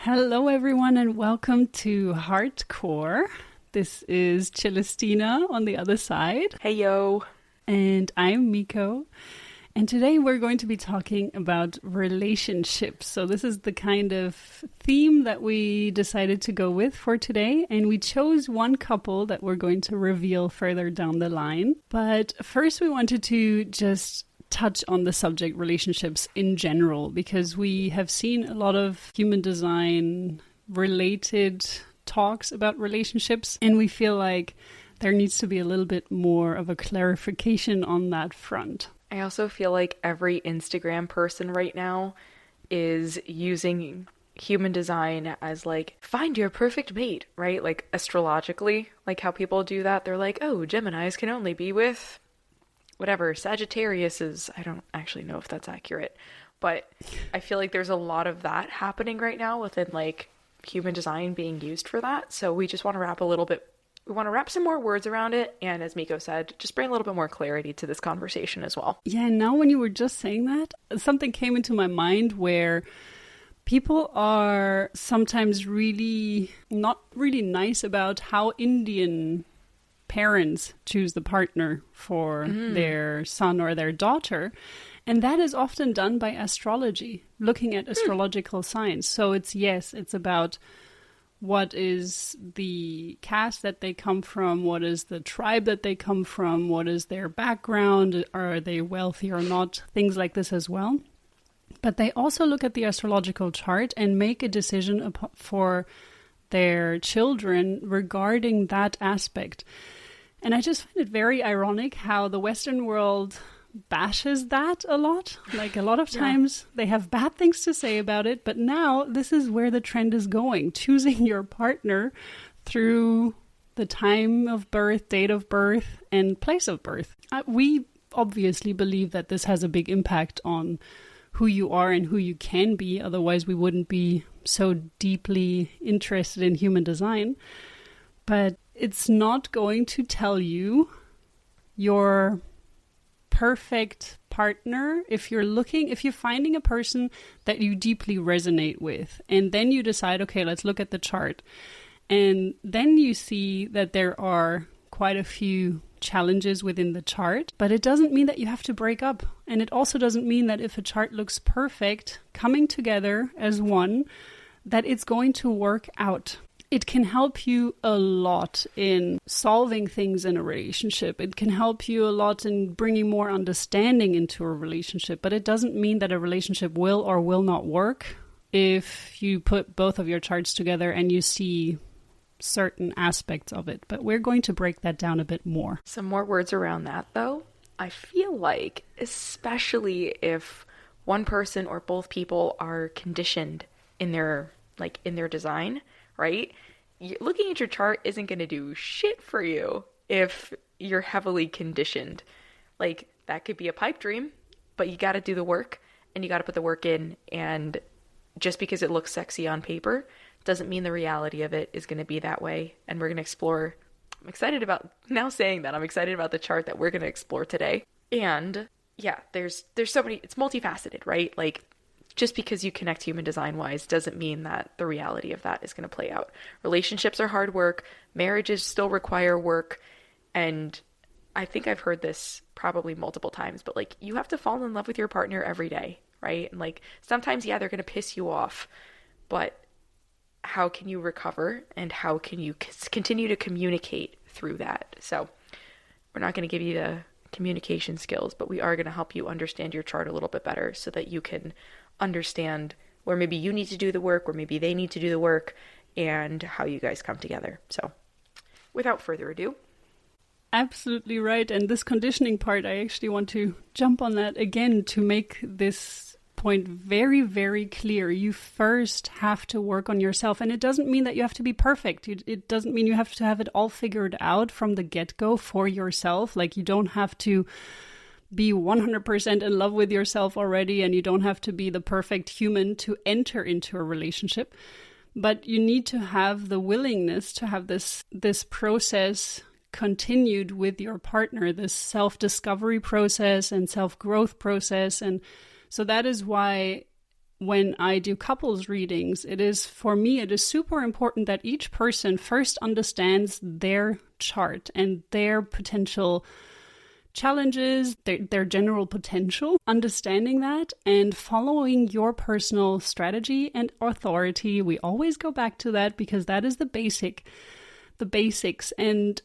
Hello, everyone, and welcome to Hardcore. This is Celestina on the other side. Hey, yo. And I'm Miko. And today we're going to be talking about relationships. So this is the kind of theme that we decided to go with for today. And we chose one couple that we're going to reveal further down the line. But first we wanted to just touch on the subject relationships in general, because we have seen a lot of human design related talks about relationships, and we feel like there needs to be a little bit more of a clarification on that front. I also feel like every Instagram person right now is using human design as like, find your perfect mate, right? Like astrologically, like how people do that. They're like, oh, Geminis can only be with whatever, Sagittarius is, I don't actually know if that's accurate, but I feel like there's a lot of that happening right now within like human design being used for that. So we just want to wrap some more words around it. And as Miko said, just bring a little bit more clarity to this conversation as well. Yeah, now when you were just saying that, something came into my mind where people are sometimes really not really nice about how Indian parents choose the partner for their son or their daughter. And that is often done by astrology, looking at astrological signs. So it's about what is the caste that they come from, what is the tribe that they come from, what is their background, are they wealthy or not, things like this as well. But they also look at the astrological chart and make a decision for their children regarding that aspect. And I just find it very ironic how the Western world bashes that a lot. Like a lot of times they have bad things to say about it, but now this is where the trend is going. Choosing your partner through the time of birth, date of birth, and place of birth. We obviously believe that this has a big impact on who you are and who you can be. Otherwise, we wouldn't be so deeply interested in human design. But it's not going to tell you your perfect partner if you're finding a person that you deeply resonate with. And then you decide, okay, let's look at the chart. And then you see that there are quite a few challenges within the chart, but it doesn't mean that you have to break up. And it also doesn't mean that if a chart looks perfect, coming together as one, that it's going to work out. It can help you a lot in solving things in a relationship. It can help you a lot in bringing more understanding into a relationship, but it doesn't mean that a relationship will or will not work if you put both of your charts together and you see certain aspects of it. But we're going to break that down a bit more. Some more words around that, though. I feel like, especially if one person or both people are conditioned in their design, right? Looking at your chart isn't going to do shit for you if you're heavily conditioned. Like, that could be a pipe dream, but you got to do the work and you got to put the work in. And just because it looks sexy on paper doesn't mean the reality of it is going to be that way. And we're going to explore. I'm excited about now saying that. I'm excited about the chart that we're going to explore today. And yeah, there's so many, it's multifaceted, right? Like, just because you connect human design wise doesn't mean that the reality of that is going to play out. Relationships are hard work. Marriages still require work. And I think I've heard this probably multiple times, but like, you have to fall in love with your partner every day, right? And like, sometimes, yeah, they're going to piss you off, but how can you recover and how can you continue to communicate through that? So we're not going to give you the communication skills, but we are going to help you understand your chart a little bit better so that you can understand where maybe you need to do the work, where maybe they need to do the work, and how you guys come together. So without further ado. Absolutely right. And this conditioning part, I actually want to jump on that again to make this point very, very clear. You first have to work on yourself. And it doesn't mean that you have to be perfect. It doesn't mean you have to have it all figured out from the get-go for yourself. Like, you don't have to be 100% in love with yourself already, and you don't have to be the perfect human to enter into a relationship. But you need to have the willingness to have this process continued with your partner, this self-discovery process and self-growth process. And so that is why when I do couples readings, for me, it is super important that each person first understands their chart and their potential challenges, their general potential, understanding that and following your personal strategy and authority. We always go back to that because that is the basics, and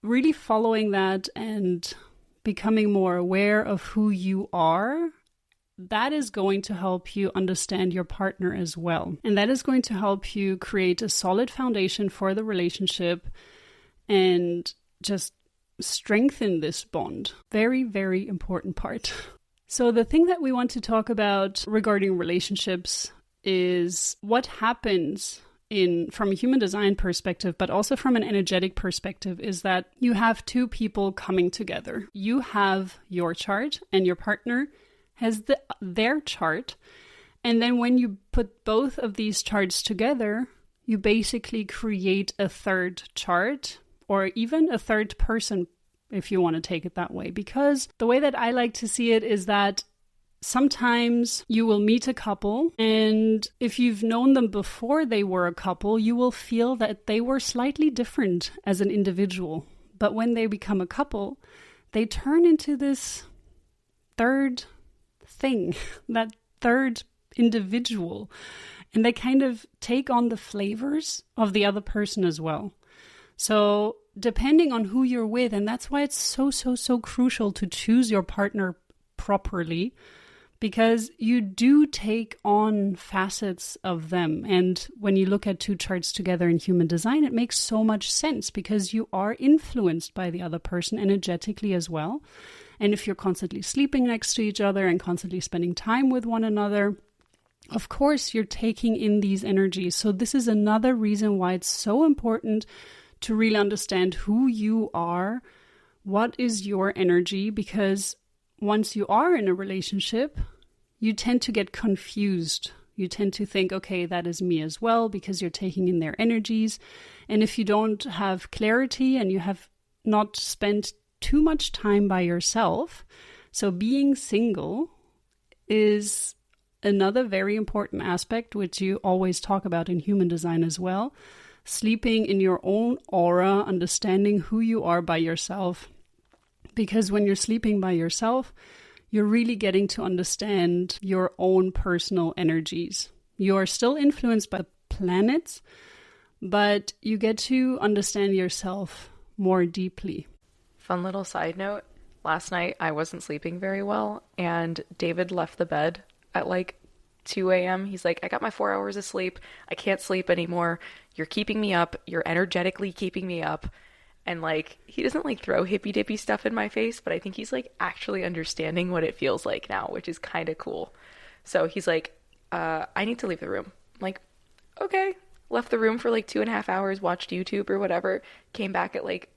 really following that and becoming more aware of who you are. That is going to help you understand your partner as well. And that is going to help you create a solid foundation for the relationship and just strengthen this bond. Very, very important part. So the thing that we want to talk about regarding relationships is what happens from a human design perspective, but also from an energetic perspective, is that you have two people coming together. You have your chart and your partner has their chart. And then when you put both of these charts together, you basically create a third chart or even a third person, if you want to take it that way. Because the way that I like to see it is that sometimes you will meet a couple, and if you've known them before they were a couple, you will feel that they were slightly different as an individual. But when they become a couple, they turn into this third thing, that third individual, and they kind of take on the flavors of the other person as well. So depending on who you're with, and that's why it's so crucial to choose your partner properly, because you do take on facets of them. And when you look at two charts together in human design, it makes so much sense because you are influenced by the other person energetically as well. And if you're constantly sleeping next to each other and constantly spending time with one another, of course, you're taking in these energies. So this is another reason why it's so important to really understand who you are, what is your energy, because once you are in a relationship, you tend to get confused. You tend to think, okay, that is me as well, because you're taking in their energies. And if you don't have clarity and you have not spent too much time by yourself, so being single is another very important aspect, which you always talk about in human design as well. Sleeping in your own aura, understanding who you are by yourself. Because when you're sleeping by yourself, you're really getting to understand your own personal energies. You are still influenced by the planets, but you get to understand yourself more deeply. Fun little side note. Last night, I wasn't sleeping very well, and David left the bed at like 2 a.m. He's like, I got my 4 hours of sleep. I can't sleep anymore. You're keeping me up. You're energetically keeping me up. And like, he doesn't like throw hippy dippy stuff in my face, but I think he's like actually understanding what it feels like now, which is kind of cool. So he's like, I need to leave the room. I'm like, okay. Left the room for like 2.5 hours, watched YouTube or whatever, came back at like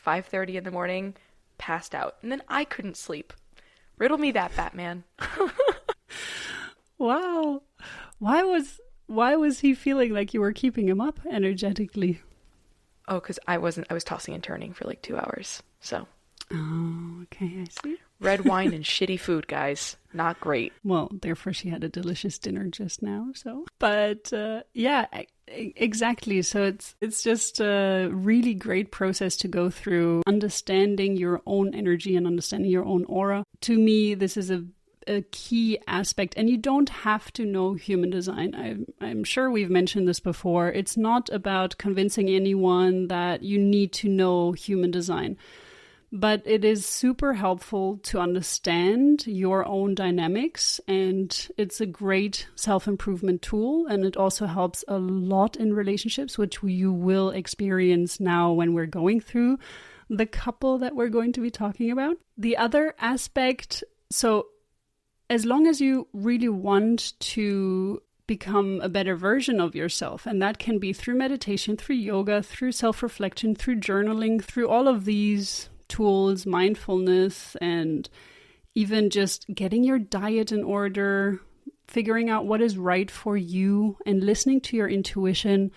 5:30 in the morning, passed out. And then I couldn't sleep. Riddle me that, Batman. Wow. Why was he feeling like you were keeping him up energetically? Oh, because I was tossing and turning for like 2 hours. So. Oh, okay, I see. Red wine and shitty food, guys. Not great. Well, therefore she had a delicious dinner just now, so. But yeah, exactly. So it's just a really great process to go through, understanding your own energy and understanding your own aura. To me, this is a key aspect, and you don't have to know human design. I'm sure we've mentioned this before. It's not about convincing anyone that you need to know human design, but it is super helpful to understand your own dynamics, and it's a great self-improvement tool, and it also helps a lot in relationships, which you will experience now when we're going through the couple that we're going to be talking about. The other aspect, so as long as you really want to become a better version of yourself, and that can be through meditation, through yoga, through self-reflection, through journaling, through all of these tools, mindfulness, and even just getting your diet in order, figuring out what is right for you, and listening to your intuition,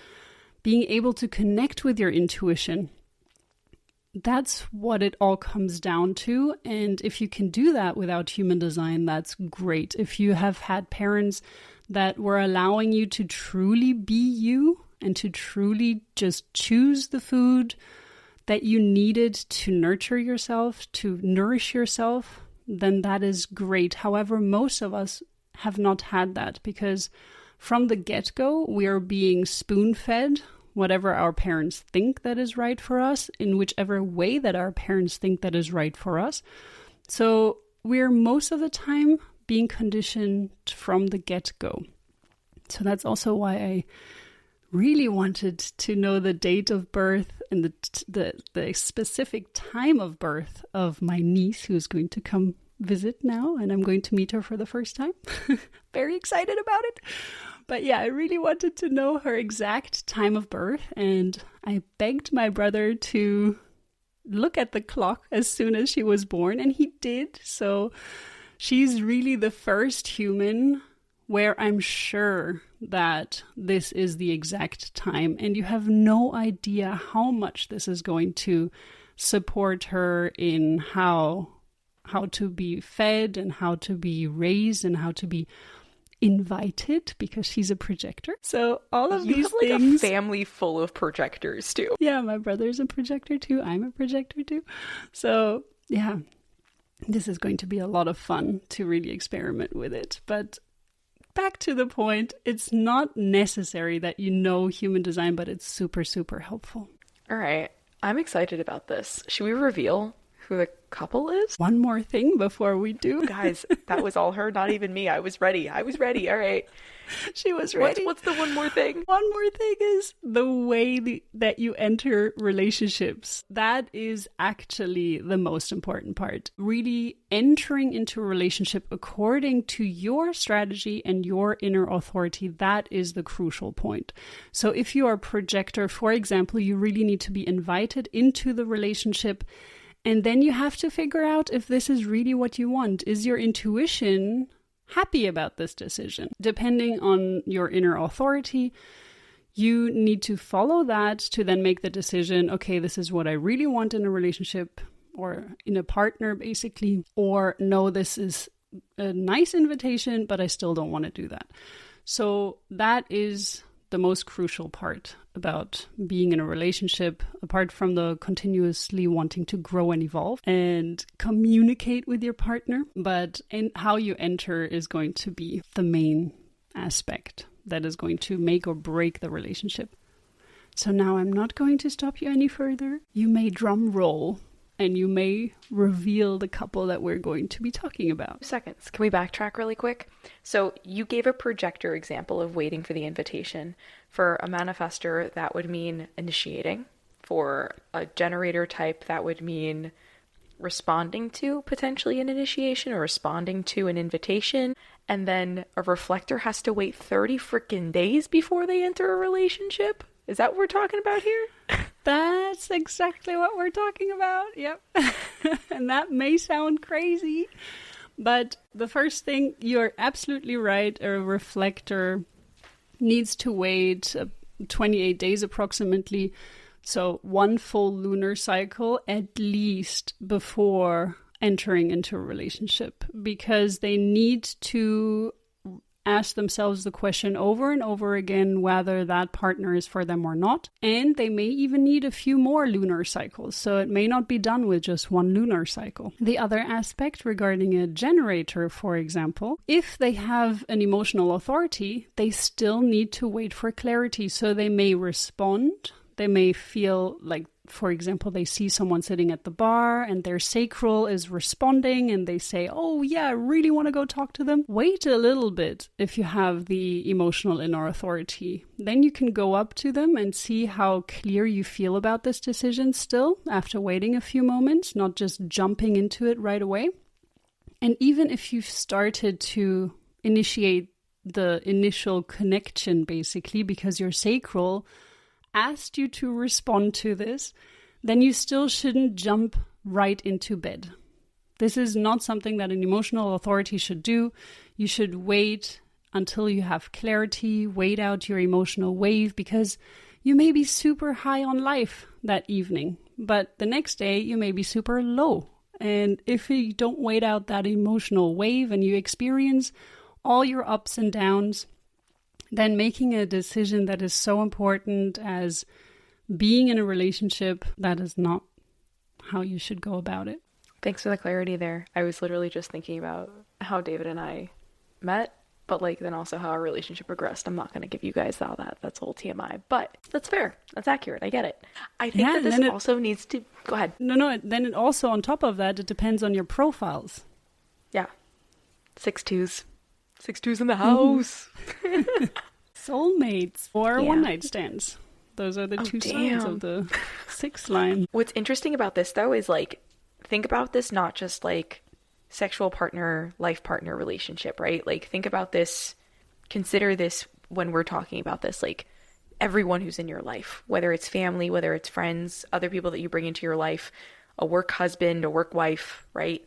being able to connect with your intuition. that's what it all comes down to. And if you can do that without human design, that's great. If you have had parents that were allowing you to truly be you and to truly just choose the food that you needed to nurture yourself, to nourish yourself, then that is great. However, most of us have not had that because from the get-go, we are being spoon-fed whatever our parents think that is right for us, in whichever way that our parents think that is right for us. So we're most of the time being conditioned from the get-go. So that's also why I really wanted to know the date of birth and the specific time of birth of my niece, who's going to come visit now, and I'm going to meet her for the first time. Very excited about it. But yeah, I really wanted to know her exact time of birth, and I begged my brother to look at the clock as soon as she was born, and he did. So she's really the first human where I'm sure that this is the exact time, and you have no idea how much this is going to support her in how to be fed and how to be raised and how to be invited, because she's a projector. So all of these things. You have like a family full of projectors too. Yeah, my brother's a projector too. I'm a projector too. So yeah, this is going to be a lot of fun to really experiment with it. But back to the point, it's not necessary that you know human design, but it's super, super helpful. All right. I'm excited about this. Should we reveal who the couple is? One more thing before we do. Guys, that was all her, not even me. I was ready. All right. She was ready. What's the one more thing? One more thing is the way that you enter relationships. That is actually the most important part. Really entering into a relationship according to your strategy and your inner authority, that is the crucial point. So if you are a projector, for example, you really need to be invited into the relationship. And then you have to figure out if this is really what you want. Is your intuition happy about this decision? Depending on your inner authority, you need to follow that to then make the decision, okay, this is what I really want in a relationship or in a partner, basically. Or no, this is a nice invitation, but I still don't want to do that. So that is the most crucial part about being in a relationship, apart from the continuously wanting to grow and evolve and communicate with your partner. But how you enter is going to be the main aspect that is going to make or break the relationship. So now I'm not going to stop you any further. You may drum roll and you may reveal the couple that we're going to be talking about. Seconds. Can we backtrack really quick? So you gave a projector example of waiting for the invitation. For a manifestor, that would mean initiating. For a generator type, that would mean responding to potentially an initiation or responding to an invitation. And then a reflector has to wait 30 freaking days before they enter a relationship? Is that what we're talking about here? That's exactly what we're talking about. Yep. And that may sound crazy, but the first thing, you're absolutely right. A reflector needs to wait 28 days approximately. So one full lunar cycle at least before entering into a relationship, because they need to ask themselves the question over and over again whether that partner is for them or not. And they may even need a few more lunar cycles, so it may not be done with just one lunar cycle. The other aspect regarding a generator, for example, if they have an emotional authority, they still need to wait for clarity. So they may respond. They may feel like, for example, they see someone sitting at the bar and their sacral is responding and they say, oh yeah, I really want to go talk to them. Wait a little bit if you have the emotional inner authority. Then you can go up to them and see how clear you feel about this decision still after waiting a few moments, not just jumping into it right away. And even if you've started to initiate the initial connection, basically, because your sacral asked you to respond to this, then you still shouldn't jump right into bed. This is not something that an emotional authority should do. You should wait until you have clarity, wait out your emotional wave, because you may be super high on life that evening, but the next day you may be super low. And if you don't wait out that emotional wave and you experience all your ups and downs, then making a decision that is so important as being in a relationship, that is not how you should go about it. Thanks for the clarity there. I was literally just thinking about how David and I met, but like then also how our relationship progressed. I'm not going to give you guys all that. That's whole TMI, but that's fair. That's accurate. I get it. I think that this also needs to... Go ahead. No. Then it also, on top of that, it depends on your profiles. Yeah. 6'2s. 6'2s in the house. Soulmates or one-night stands. Those are the two sides of the 6 line. What's interesting about this, though, is like, think about this not just like sexual partner, life partner relationship, right? Like, think about this, consider this when we're talking about this, like everyone who's in your life, whether it's family, whether it's friends, other people that you bring into your life, a work husband, a work wife, right?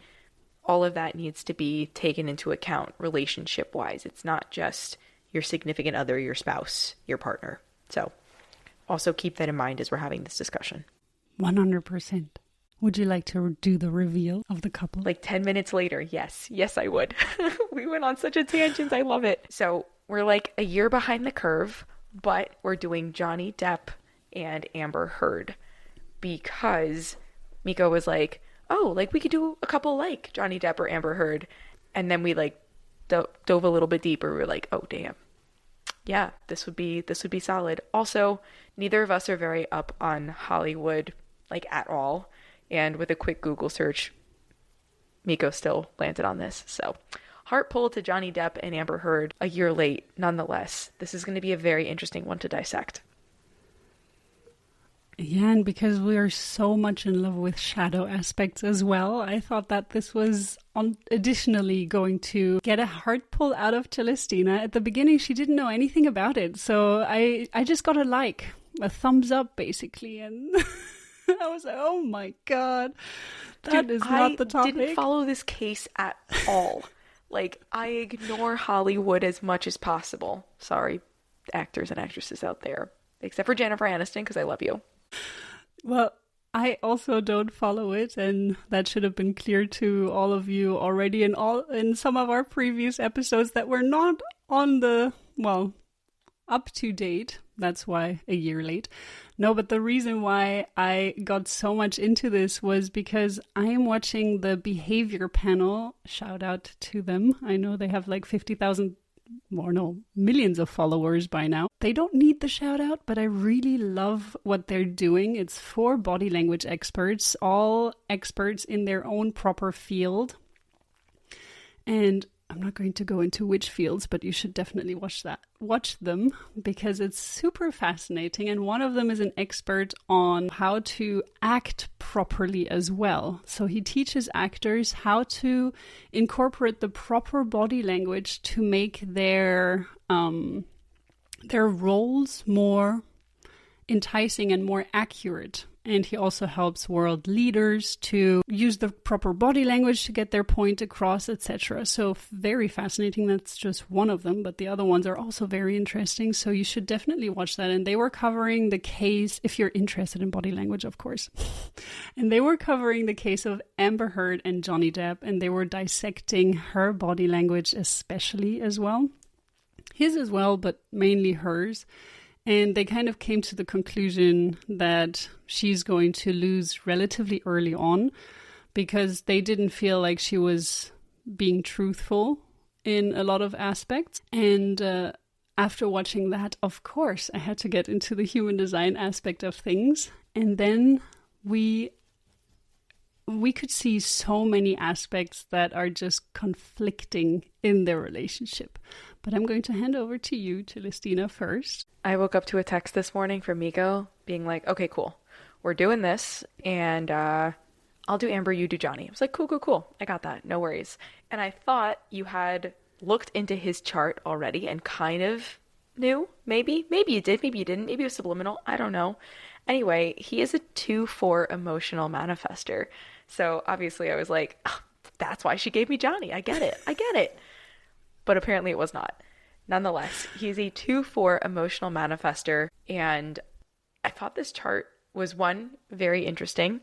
All of that needs to be taken into account relationship wise. It's not just your significant other, your spouse, your partner. So also keep that in mind as we're having this discussion. 100%. Would you like to do the reveal of the couple? Like 10 minutes later, yes. Yes, I would. We went on such a tangent. I love it. So we're like a year behind the curve, but we're doing Johnny Depp and Amber Heard because Miko was like, oh, like we could do a couple like Johnny Depp or Amber Heard. And then we like dove a little bit deeper. We were like, oh, damn. Yeah, this would be solid. Also, neither of us are very up on Hollywood, like at all. And with a quick Google search, Miko still landed on this. So heart pull to Johnny Depp and Amber Heard a year late. Nonetheless, this is going to be a very interesting one to dissect. Yeah, and because we are so much in love with shadow aspects as well, I thought that this was additionally going to get a heart pull out of Celestina. At the beginning, she didn't know anything about it. So I just got a thumbs up, basically. And I was like, oh my God, that is not the topic. I didn't follow this case at all. Like, I ignore Hollywood as much as possible. Sorry, actors and actresses out there. Except for Jennifer Aniston, because I love you. Well, I also don't follow it, and that should have been clear to all of you already in some of our previous episodes that we're not on the, well, up to date. That's why a year late. No, but the reason why I got so much into this was because I am watching the behavior panel. Shout out to them. I know they have like 50,000 or no, millions of followers by now. They don't need the shout out, but I really love what they're doing. It's 4 body language experts, all experts in their own proper field. And I'm not going to go into which fields, but you should definitely watch them because it's super fascinating. And one of them is an expert on how to act properly as well. So he teaches actors how to incorporate the proper body language to make their roles more enticing and more accurate. And he also helps world leaders to use the proper body language to get their point across, etc. So very fascinating. That's just one of them, but the other ones are also very interesting. So you should definitely watch that. And they were covering the case, if you're interested in body language, of course. And they were covering the case of Amber Heard and Johnny Depp, and they were dissecting her body language especially as well. His as well, but mainly hers. And they kind of came to the conclusion that she's going to lose relatively early on because they didn't feel like she was being truthful in a lot of aspects. And after watching that, of course, I had to get into the human design aspect of things. And then we could see so many aspects that are just conflicting in their relationship. But I'm going to hand over to you, Celestina, first. I woke up to a text this morning from Miko being like, okay, cool. We're doing this, and I'll do Amber, you do Johnny. I was like, cool. I got that. No worries. And I thought you had looked into his chart already and kind of knew. Maybe you did. Maybe you didn't. Maybe it was subliminal. I don't know. Anyway, he is a 2/4 emotional manifester. So obviously I was like, oh, that's why she gave me Johnny. I get it. But apparently it was not. Nonetheless, he's a 2/4 emotional manifester. And I thought this chart was one, very interesting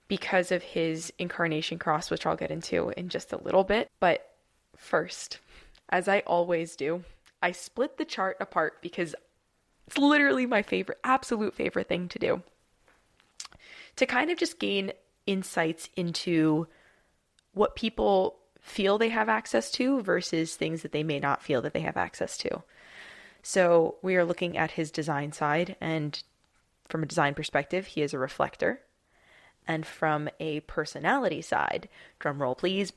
because of his incarnation cross, which I'll get into in just a little bit. But first, as I always do, I split the chart apart because it's literally my absolute favorite thing to do. To kind of just gain insights into what people feel they have access to versus things that they may not feel that they have access to. So we are looking at his design side, and from a design perspective, he is a reflector. And from a personality side, drum roll please,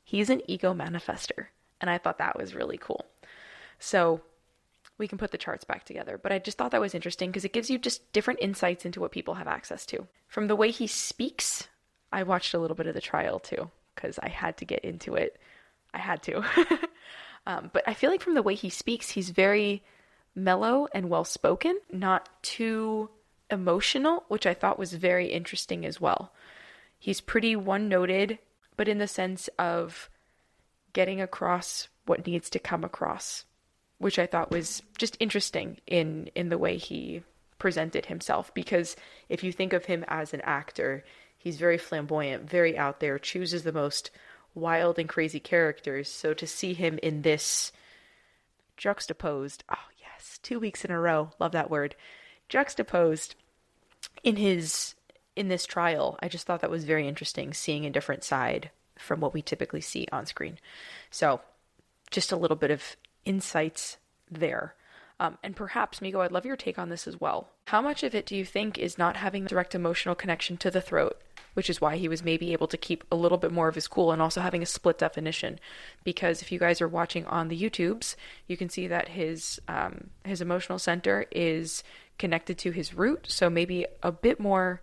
he's an ego manifester. And I thought that was really cool. So we can put the charts back together. But I just thought that was interesting because it gives you just different insights into what people have access to. From the way he speaks, I watched a little bit of the trial too because I had to get into it. I had to. But I feel like from the way he speaks, he's very mellow and well-spoken, not too emotional, which I thought was very interesting as well. He's pretty one-noted, but in the sense of getting across what needs to come across, which I thought was just interesting in the way he presented himself. Because if you think of him as an actor, he's very flamboyant, very out there, chooses the most wild and crazy characters. So to see him in this juxtaposed, oh yes, 2 weeks in a row, love that word, juxtaposed in this trial, I just thought that was very interesting, seeing a different side from what we typically see on screen. So just a little bit of insights there. And perhaps, Miko, I'd love your take on this as well. How much of it do you think is not having a direct emotional connection to the throat, which is why he was maybe able to keep a little bit more of his cool, and also having a split definition? Because if you guys are watching on the YouTubes, you can see that his emotional center is connected to his root, so maybe a bit more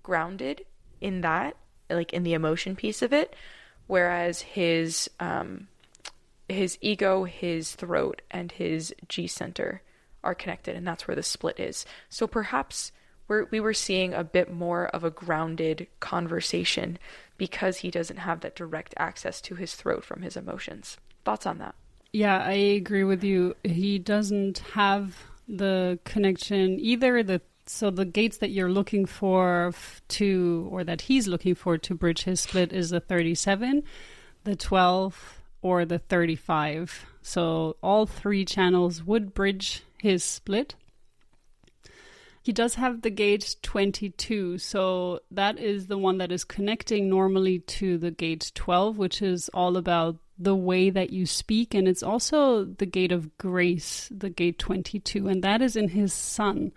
grounded in that, like in the emotion piece of it, whereas his ego, his throat, and his G center are connected, and that's where the split is. So perhaps we were seeing a bit more of a grounded conversation because he doesn't have that direct access to his throat from his emotions. Thoughts on that? Yeah, I agree with you. He doesn't have the connection either. So the gates that you're looking for or that he's looking for to bridge his split is the 37, the 12, or the 35. So all three channels would bridge his split. He does have the gate 22, so that is the one that is connecting normally to the gate 12, which is all about the way that you speak, and it's also the gate of grace, the gate 22, and that is in his sun.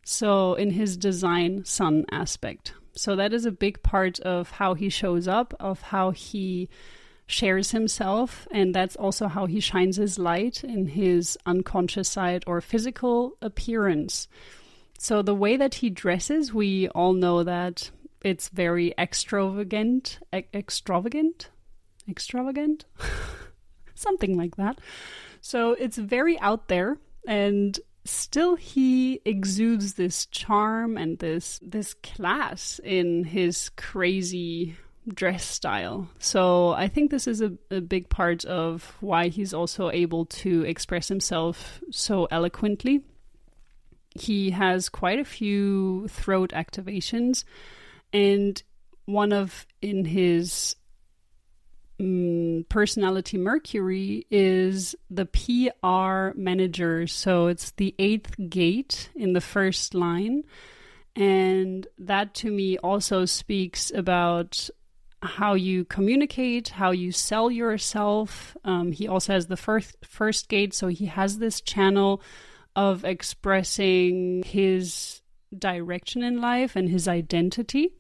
So in his design sun aspect. So that is a big part of how he shows up, of how he shares himself, and that's also how he shines his light in his unconscious side or physical appearance. So the way that he dresses, we all know that it's very extravagant, something like that. So it's very out there, and still he exudes this charm and this class in his crazy dress style. So I think this is a big part of why he's also able to express himself so eloquently. He has quite a few throat activations, and in his personality Mercury is the PR manager. So it's the 8th gate in the first line. And that to me also speaks about how you communicate, how you sell yourself. He also has the first gate. So he has this channel of expressing his direction in life and his identity.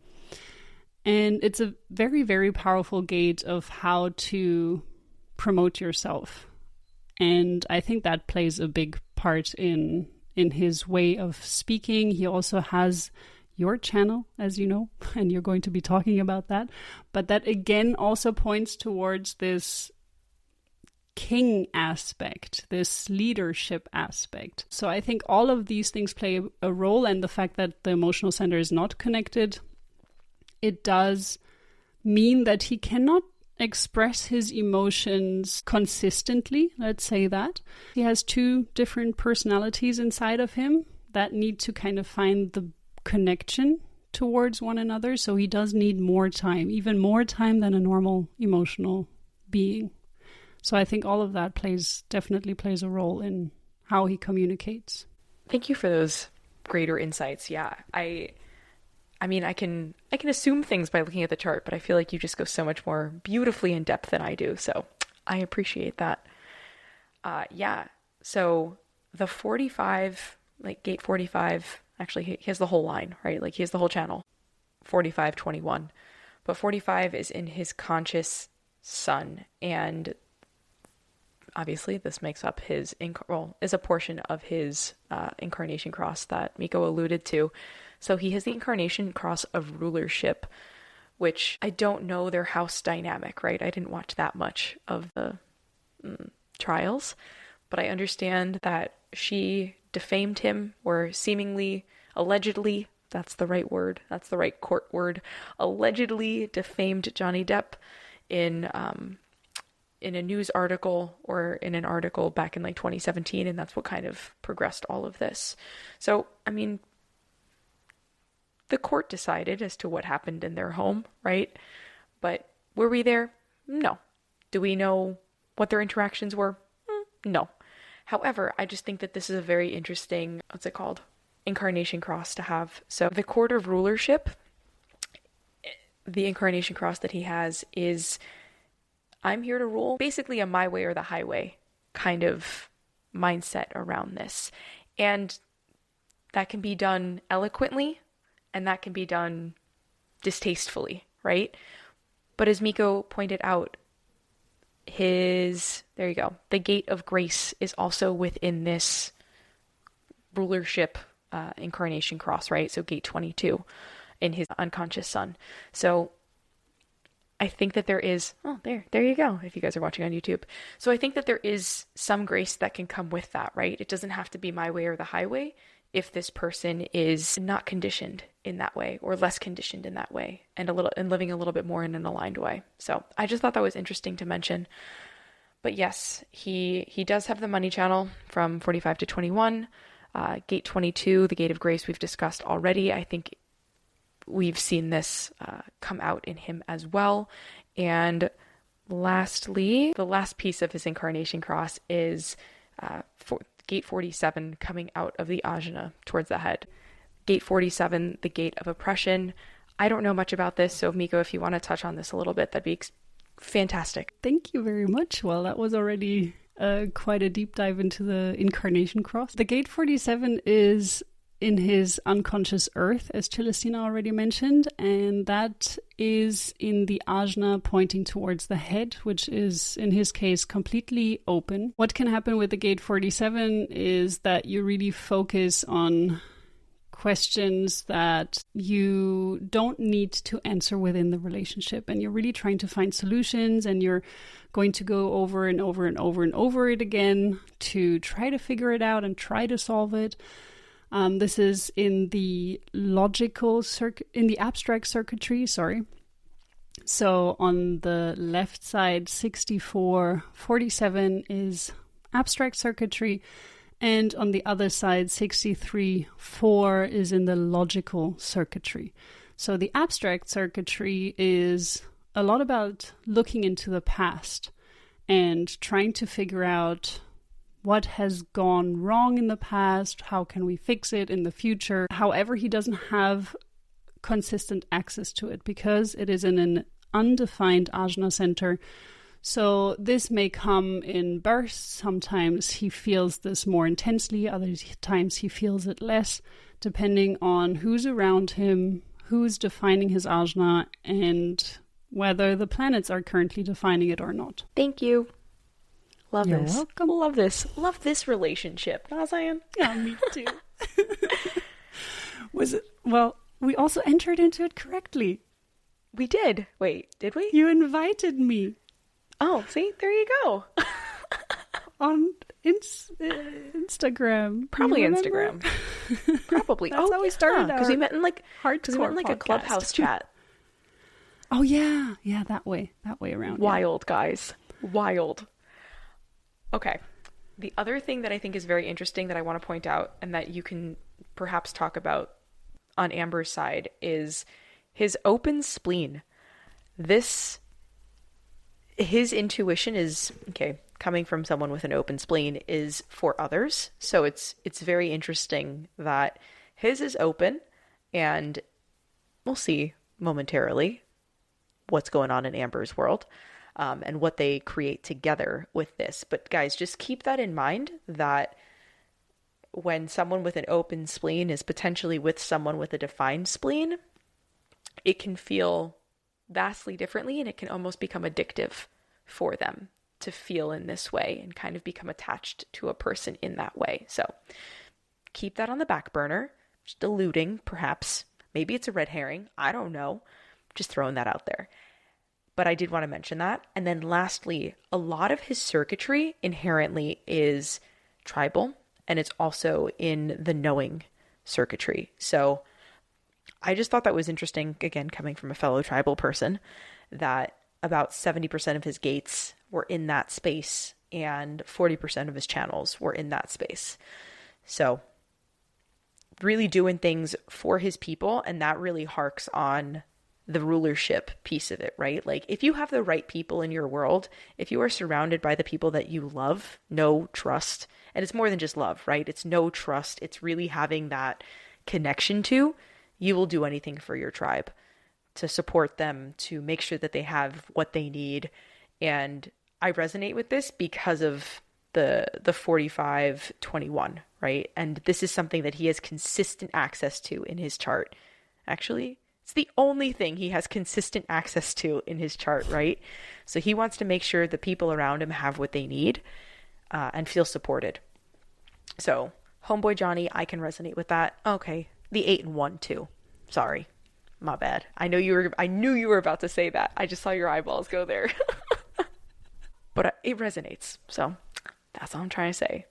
And it's a very, very powerful gate of how to promote yourself. And I think that plays a big part in his way of speaking. He also has your channel, as you know, and you're going to be talking about that. But that again also points towards this king aspect, this leadership aspect. So I think all of these things play a role, and the fact that the emotional center is not connected, it does mean that he cannot express his emotions consistently, let's say that. He has two different personalities inside of him. that need to kind of find the connection towards one another. So he does need more time, even more time than a normal emotional being. So I think all of that definitely plays a role in how he communicates. Thank you for those greater insights. Yeah, I mean, I can assume things by looking at the chart, but I feel like you just go so much more beautifully in depth than I do. So I appreciate that. Yeah. So the 45, like gate 45, actually he has the whole line, right? Like he has the whole channel, 45, 21. But 45 is in his conscious sun. And obviously this makes up is a portion of his incarnation cross that Miko alluded to. So he has the incarnation cross of rulership, which I don't know their house dynamic, right? I didn't watch that much of the trials, but I understand that she defamed him, or seemingly, allegedly, that's the right word, that's the right court word, allegedly defamed Johnny Depp in a news article, or in an article back in like 2017, and that's what kind of progressed all of this. So, I mean, the court decided as to what happened in their home, right? But were we there? No. Do we know what their interactions were? No. However, I just think that this is a very interesting, what's it called? Incarnation cross to have. So the court of rulership, the incarnation cross that he has is, I'm here to rule, basically a my way or the highway kind of mindset around this. And that can be done eloquently, and that can be done distastefully, right? But as Miko pointed out, there you go, the gate of grace is also within this rulership incarnation cross, right? So gate 22 in his unconscious sun. So I think that there is, there you go, if you guys are watching on YouTube. So I think that there is some grace that can come with that, right? It doesn't have to be my way or the highway if this person is not conditioned in that way, or less conditioned in that way, and living a little bit more in an aligned way. So I just thought that was interesting to mention. But yes, he does have the money channel from 45 to 21. Gate 22, the gate of grace, we've discussed already. I think we've seen this come out in him as well. And lastly, the last piece of his incarnation cross is gate 47, coming out of the ajna towards the head. Gate 47, the gate of oppression. I don't know much about this, so Miko, if you want to touch on this a little bit, that'd be fantastic. Thank you very much. Well, that was already quite a deep dive into the incarnation cross. The gate 47 is in his unconscious earth, as Celestina already mentioned, and that is in the ajna pointing towards the head, which is, in his case, completely open. What can happen with the gate 47 is that you really focus on questions that you don't need to answer within the relationship, and you're really trying to find solutions, and you're going to go over and over and over and over it again to try to figure it out and try to solve it. This is in the in the abstract circuitry, sorry. So on the left side, 6447 is abstract circuitry, and on the other side, 63-4 is in the logical circuitry. So the abstract circuitry is a lot about looking into the past and trying to figure out what has gone wrong in the past, how can we fix it in the future. However, he doesn't have consistent access to it because it is in an undefined ajna center. So this may come in bursts. Sometimes he feels this more intensely, other times he feels it less, depending on who's around him, who's defining his ajna, and whether the planets are currently defining it or not. Thank you. Love You're this. welcome. Love this. Love this relationship. Not saying? Yeah, me too. Was it? Well, we also entered into it correctly. We did. Wait, did we? You invited me. Oh, see? There you go. On Instagram. Probably Instagram. Probably. That's how we started because we met in like hardcore a clubhouse chat. Oh yeah, that way around. Wild, guys. Wild. Okay. The other thing that I think is very interesting that I want to point out, and that you can perhaps talk about on Amber's side is his open spleen. His intuition is, okay, coming from someone with an open spleen, is for others. So it's very interesting that his is open, and we'll see momentarily what's going on in Amber's world, and what they create together with this. But guys, just keep that in mind, that when someone with an open spleen is potentially with someone with a defined spleen, it can feel vastly differently, and it can almost become addictive for them to feel in this way and kind of become attached to a person in that way. So keep that on the back burner. Just alluding, perhaps. Maybe it's a red herring. I don't know. Just throwing that out there. But I did want to mention that. And then lastly, a lot of his circuitry inherently is tribal, and it's also in the knowing circuitry. So I just thought that was interesting, again, coming from a fellow tribal person, that about 70% of his gates were in that space and 40% of his channels were in that space. So really doing things for his people, and that really harks on the rulership piece of it, right? Like, if you have the right people in your world, if you are surrounded by the people that you love, know, trust, and it's more than just love, right? It's know, trust, it's really having that connection to, you will do anything for your tribe to support them, to make sure that they have what they need. And I resonate with this because of the 45-21, right? And this is something that he has consistent access to in his chart. Actually, it's the only thing he has consistent access to in his chart, right? So he wants to make sure the people around him have what they need, and feel supported. So homeboy Johnny, I can resonate with that. Okay, the 8 and 1 too. Sorry, my bad. I knew you were about to say that. I just saw your eyeballs go there. But it resonates. So that's all I'm trying to say.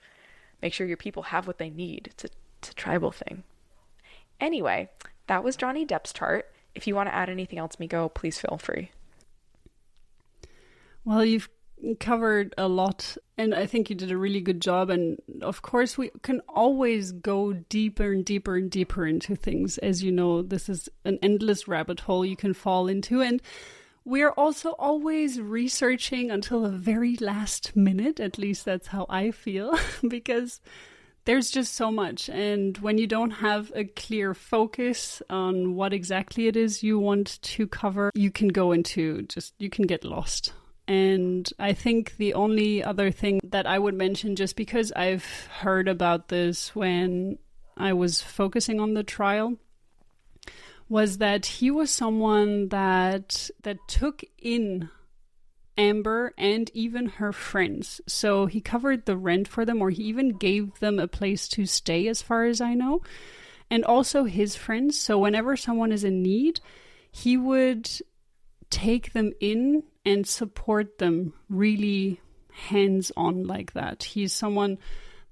Make sure your people have what they need. It's a tribal thing. Anyway, that was Johnny Depp's chart. If you want to add anything else, Miko, please feel free. Well, you've covered a lot, and I think you did a really good job. And of course, we can always go deeper and deeper and deeper into things. As you know, this is an endless rabbit hole you can fall into. And we're also always researching until the very last minute. At least that's how I feel, because there's just so much. And when you don't have a clear focus on what exactly it is you want to cover, you can go into you can get lost. And I think the only other thing that I would mention, just because I've heard about this when I was focusing on the trial, was that he was someone that took in Amber and even her friends. So he covered the rent for them, or he even gave them a place to stay, as far as I know, and also his friends. So whenever someone is in need, he would take them in and support them really hands-on like that. He's someone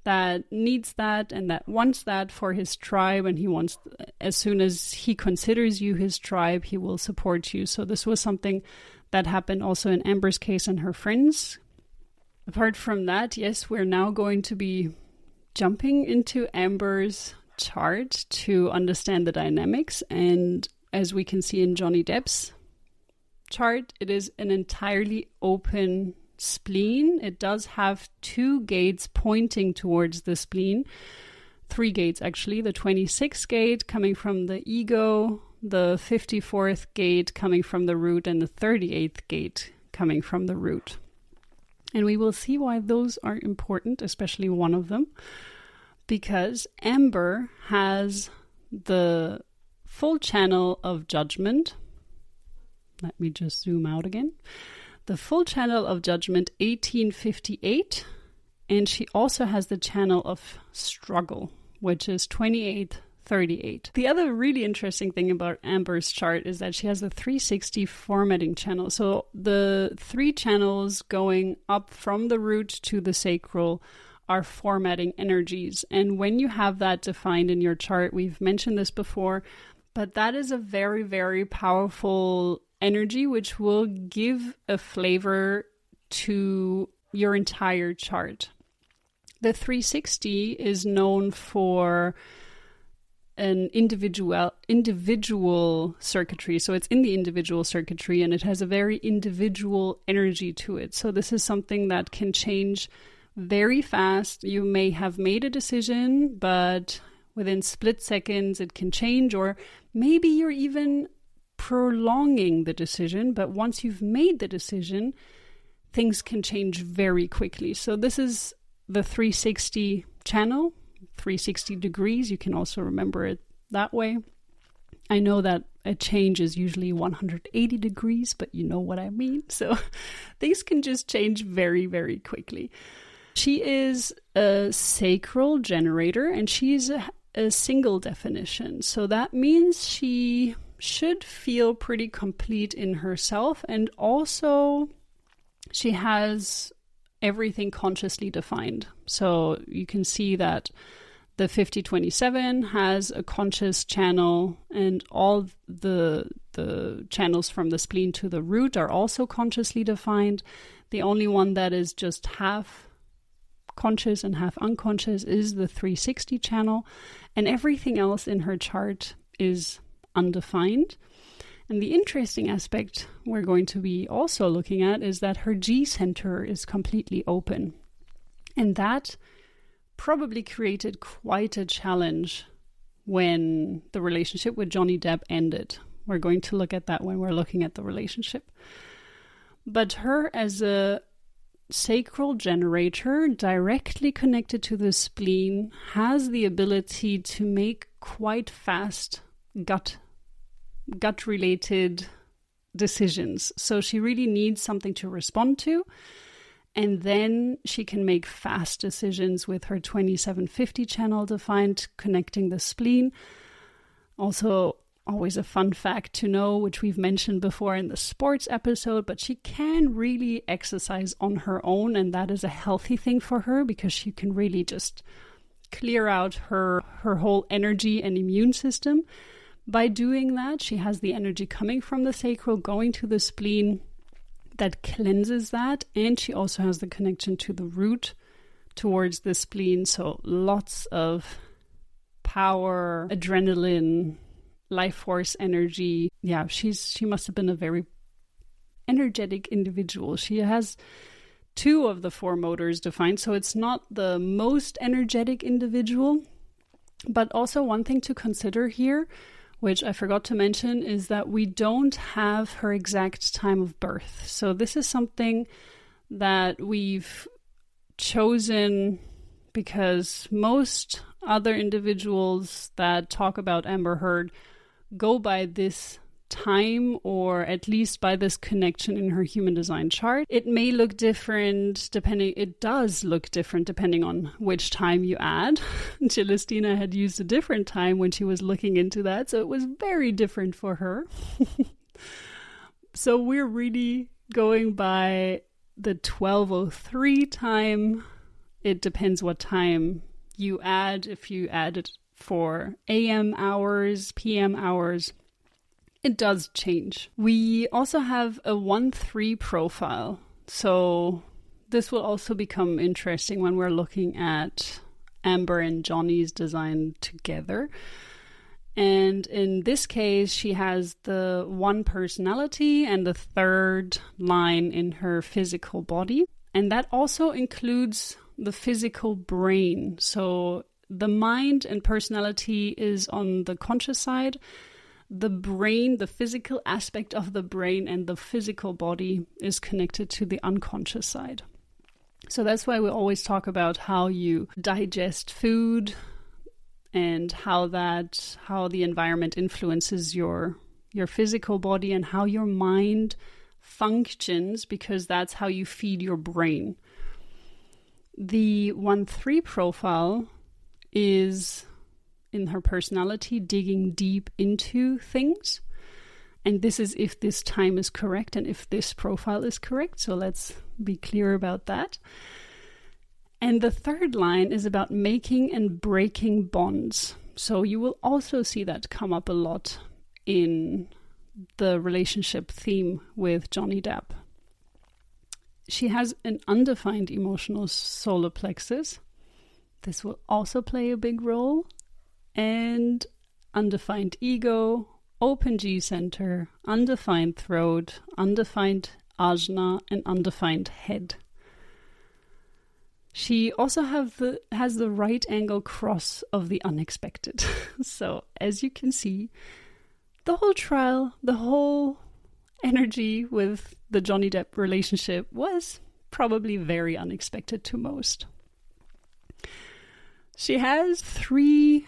that needs that and that wants that for his tribe, and he wants, as soon as he considers you his tribe, he will support you. So this was something that happened also in Amber's case and her friends. Apart from that, yes, we're now going to be jumping into Amber's chart to understand the dynamics. And as we can see in Johnny Depp's chart, it is an entirely open spleen. It does have 2 gates pointing towards the spleen. 3 gates, actually. The 26th gate coming from the ego, the 54th gate coming from the root, and the 38th gate coming from the root. And we will see why those are important, especially one of them, because Amber has the full channel of judgment. Let me just zoom out again. The full channel of judgment 1858, and she also has the channel of struggle, which is 2838. The other really interesting thing about Amber's chart is that she has a 360 formatting channel. So the 3 channels going up from the root to the sacral are formatting energies. And when you have that defined in your chart, we've mentioned this before, but that is a very, very powerful energy which will give a flavor to your entire chart. The 360 is known for an individual circuitry. So it's in the individual circuitry, and it has a very individual energy to it. So this is something that can change very fast. You may have made a decision, but within split seconds it can change, or maybe you're even prolonging the decision, but once you've made the decision, things can change very quickly. So this is the 360 channel, 360 degrees. You can also remember it that way. I know that a change is usually 180 degrees, but you know what I mean. So things can just change very, very quickly. She is a sacral generator, and she's a single definition. So that means she should feel pretty complete in herself, and also she has everything consciously defined. So you can see that the 5027 has a conscious channel, and all the channels from the spleen to the root are also consciously defined. The only one that is just half conscious and half unconscious is the 360 channel, and everything else in her chart is undefined. And the interesting aspect we're going to be also looking at is that her G center is completely open. And that probably created quite a challenge when the relationship with Johnny Depp ended. We're going to look at that when we're looking at the relationship. But her as a sacral generator directly connected to the spleen has the ability to make quite fast gut related decisions. So she really needs something to respond to, and then she can make fast decisions with her 2750 channel defined, connecting the spleen. Also, always a fun fact to know, which we've mentioned before in the sports episode, but she can really exercise on her own, and that is a healthy thing for her because she can really just clear out her whole energy and immune system. By doing that, she has the energy coming from the sacral, going to the spleen, that cleanses that, and she also has the connection to the root towards the spleen. So lots of power, adrenaline, life force energy. Yeah, she must have been a very energetic individual. She has 2 of the 4 motors defined, so it's not the most energetic individual. But also one thing to consider here, which I forgot to mention, is that we don't have her exact time of birth. So this is something that we've chosen because most other individuals that talk about Amber Heard go by this time, or at least by this connection in her human design chart. It may look different it does look different depending on which time you add. Celestina had used a different time when she was looking into that, so it was very different for her. So we're really going by the 1203 time. It depends what time you add. If you add it for AM hours, PM hours, it does change. We also have a 1-3 profile. So this will also become interesting when we're looking at Amber and Johnny's design together. And in this case, she has the 1 personality and the 3rd line in her physical body. And that also includes the physical brain. So the mind and personality is on the conscious side. The brain, the physical aspect of the brain and the physical body is connected to the unconscious side. So that's why we always talk about how you digest food and how the environment influences your physical body and how your mind functions, because that's how you feed your brain. The 1-3 profile is in her personality, digging deep into things. And this is if this time is correct and if this profile is correct. So let's be clear about that. And the 3rd line is about making and breaking bonds. So you will also see that come up a lot in the relationship theme with Johnny Depp. She has an undefined emotional solar plexus. This will also play a big role. And undefined ego, open G center, undefined throat, undefined ajna, and undefined head. She also has the right angle cross of the unexpected. So as you can see, the whole trial, the whole energy with the Johnny Depp relationship was probably very unexpected to most. She has 3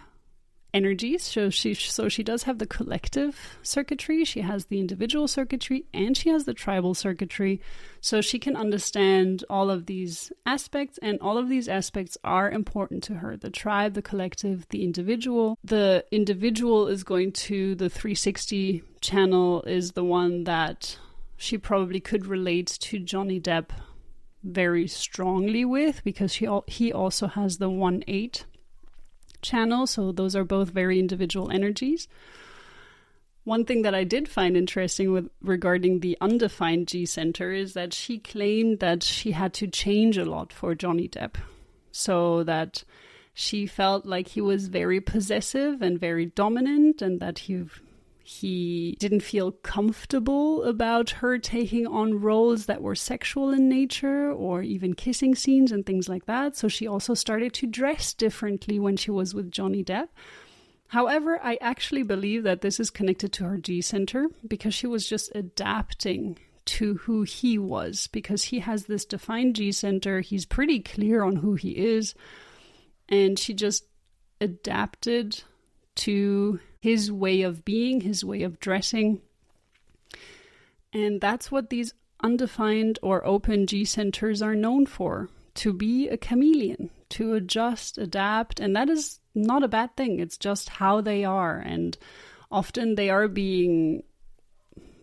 energies. So she does have the collective circuitry, she has the individual circuitry, and she has the tribal circuitry. So she can understand all of these aspects, and all of these aspects are important to her. The tribe, the collective, the individual. The individual is going to the 360 channel, is the one that she probably could relate to Johnny Depp very strongly with, because he also has the 1/8 channel, so those are both very individual energies. One thing that I did find interesting regarding the undefined G center is that she claimed that she had to change a lot for Johnny Depp, so that she felt like he was very possessive and very dominant, and that he didn't feel comfortable about her taking on roles that were sexual in nature, or even kissing scenes and things like that. So she also started to dress differently when she was with Johnny Depp. However, I actually believe that this is connected to her G center, because she was just adapting to who he was, because he has this defined G center. He's pretty clear on who he is, and she just adapted to his way of being, his way of dressing. And that's what these undefined or open G centers are known for, to be a chameleon, to adjust, adapt. And that is not a bad thing. It's just how they are. And often they are being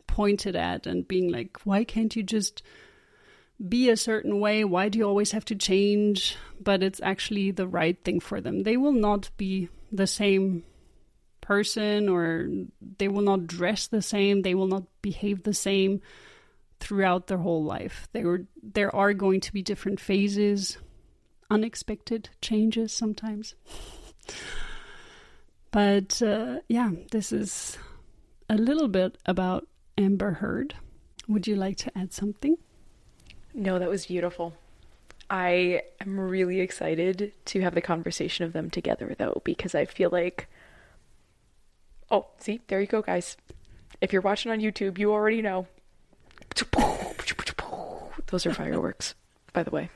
pointed at and being like, why can't you just be a certain way? Why do you always have to change? But it's actually the right thing for them. They will not be the same person, or they will not dress the same, they will not behave the same throughout their whole life. There are going to be different phases, unexpected changes sometimes. But yeah, this is a little bit about Amber Heard. Would you like to add something? No, that was beautiful. I am really excited to have the conversation of them together, though, because I feel like, oh, see, there you go, guys. If you're watching on YouTube, you already know. Those are fireworks, by the way.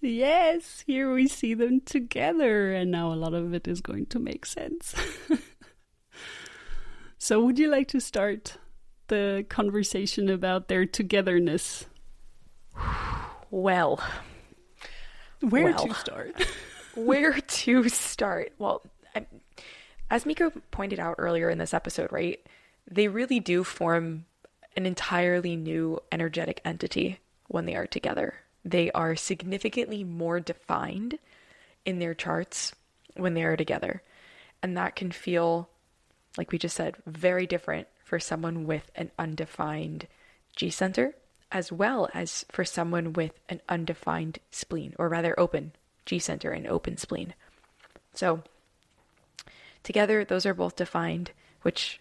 Yes, here we see them together, and now a lot of it is going to make sense. So would you like to start the conversation about their togetherness? Well, where to start? Where to start? Well, as Miko pointed out earlier in this episode, right, they really do form an entirely new energetic entity when they are together. They are significantly more defined in their charts when they are together. And that can feel, like we just said, very different for someone with an undefined G center, as well as for someone with an undefined spleen, or rather open G center and open spleen. So together, those are both defined, which,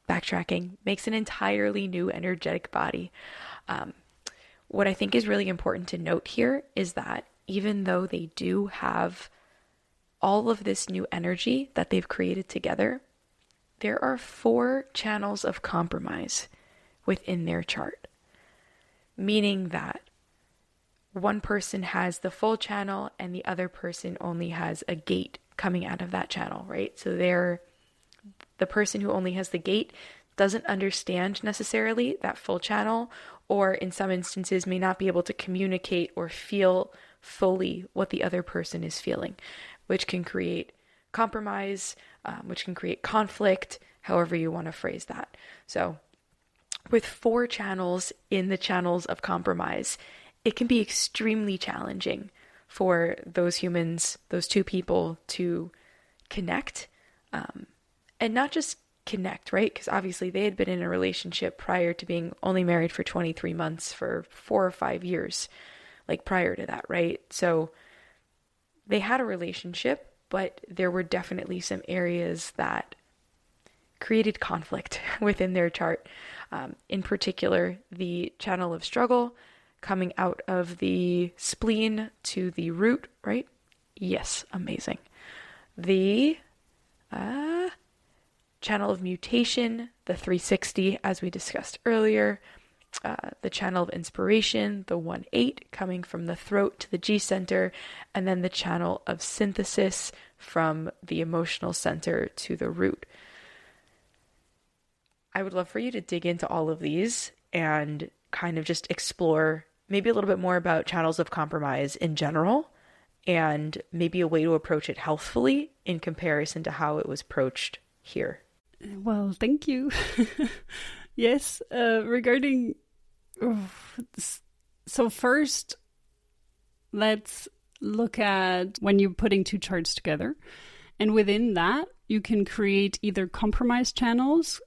backtracking, makes an entirely new energetic body. What I think is really important to note here is that even though they do have all of this new energy that they've created together, there are 4 channels of compromise within their chart, meaning that one person has the full channel and the other person only has a gate coming out of that channel, right? So the person who only has the gate doesn't understand necessarily that full channel, or in some instances may not be able to communicate or feel fully what the other person is feeling, which can create compromise, which can create conflict, however you want to phrase that. So with 4 channels in the channels of compromise, it can be extremely challenging for those humans, those 2 people, to connect, and not just connect, right? Because obviously they had been in a relationship prior to being only married for 23 months for 4 or 5 years, like prior to that, right? So they had a relationship, but there were definitely some areas that created conflict within their chart. In particular, the channel of struggle coming out of the spleen to the root, right? Yes, amazing. The channel of mutation, the 360, as we discussed earlier, the channel of inspiration, the 1-8, coming from the throat to the G center, and then the channel of synthesis from the emotional center to the root. I would love for you to dig into all of these and kind of just explore maybe a little bit more about channels of compromise in general, and maybe a way to approach it healthfully in comparison to how it was approached here. Well, thank you. Yes, regarding... So first, let's look at when you're putting two charts together. And within that, you can create either compromise channels,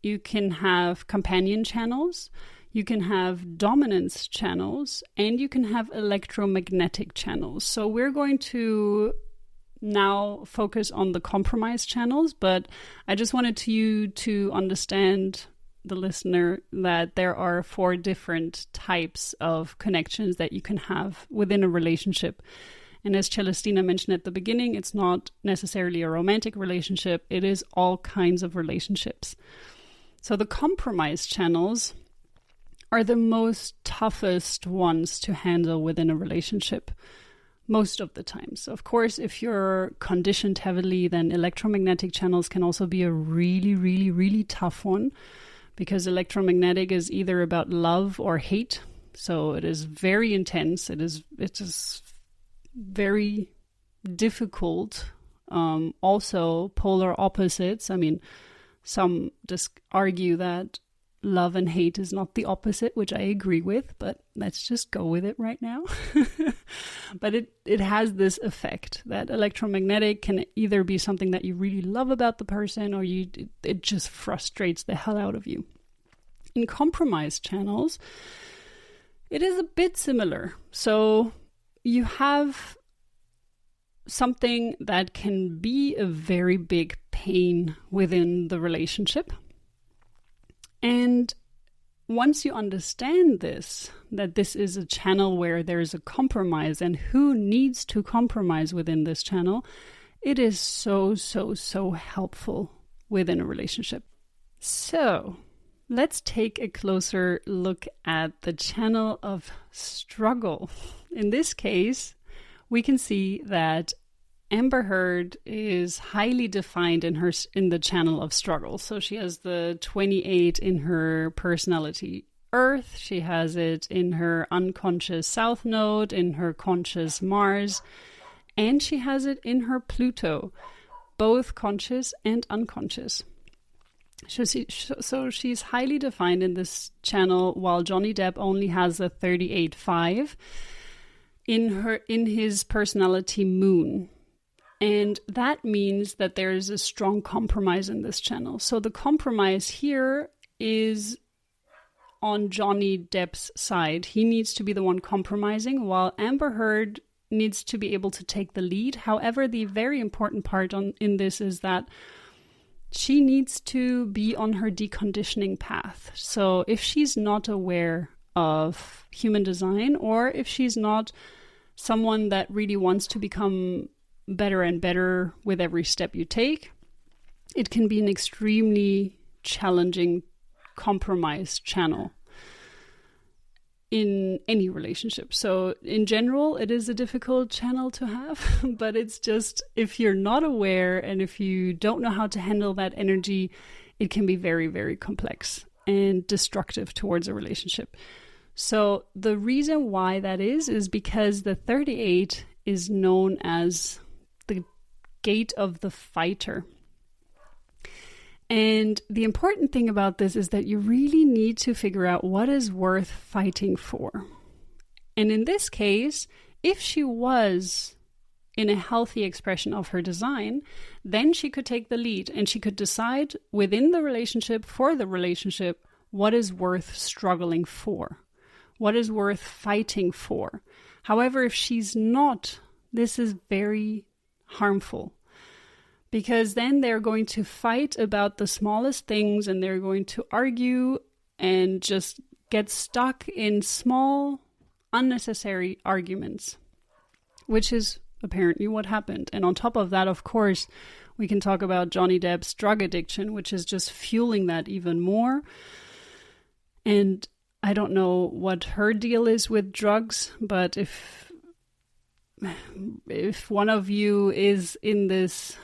you can have companion channels, you can have dominance channels, and you can have electromagnetic channels. So we're going to now focus on the compromise channels, but I just wanted you to understand, the listener, that there are 4 different types of connections that you can have within a relationship. And as Celestina mentioned at the beginning, it's not necessarily a romantic relationship, it is all kinds of relationships. So the compromise channels are the most toughest ones to handle within a relationship most of the time. So of course, if you're conditioned heavily, then electromagnetic channels can also be a really, really, really tough one, because electromagnetic is either about love or hate. So it is very intense. It is very difficult. Also polar opposites. I mean, some just argue that love and hate is not the opposite, which I agree with, but let's just go with it right now. But it has this effect that electromagnetic can either be something that you really love about the person, or it just frustrates the hell out of you. In compromise channels, it is a bit similar. So you have something that can be a very big pain within the relationship. And once you understand this, that this is a channel where there is a compromise and who needs to compromise within this channel, it is so, so, so helpful within a relationship. So let's take a closer look at the channel of struggle. In this case, we can see that Amber Heard is highly defined in the channel of struggle. So she has the 28 in her personality Earth. She has it in her unconscious South Node, in her conscious Mars, and she has it in her Pluto, both conscious and unconscious. So she's highly defined in this channel, while Johnny Depp only has a 38.5 in his personality Moon. And that means that there is a strong compromise in this channel. So the compromise here is on Johnny Depp's side. He needs to be the one compromising, while Amber Heard needs to be able to take the lead. However, the very important part in this is that she needs to be on her deconditioning path. So if she's not aware of human design, or if she's not someone that really wants to become better and better with every step you take, it can be an extremely challenging compromise channel in any relationship. So in general, it is a difficult channel to have, but it's just, if you're not aware and if you don't know how to handle that energy, it can be very, very complex and destructive towards a relationship. So the reason why that is because the 38 is known as the gate of the fighter. And the important thing about this is that you really need to figure out what is worth fighting for. And in this case, if she was in a healthy expression of her design, then she could take the lead and she could decide within the relationship, for the relationship, what is worth struggling for, what is worth fighting for. However, if she's not, this is very harmful. Because then they're going to fight about the smallest things, and they're going to argue and just get stuck in small, unnecessary arguments, which is apparently what happened. And on top of that, of course, we can talk about Johnny Depp's drug addiction, which is just fueling that even more. And I don't know what her deal is with drugs, but if one of you is in this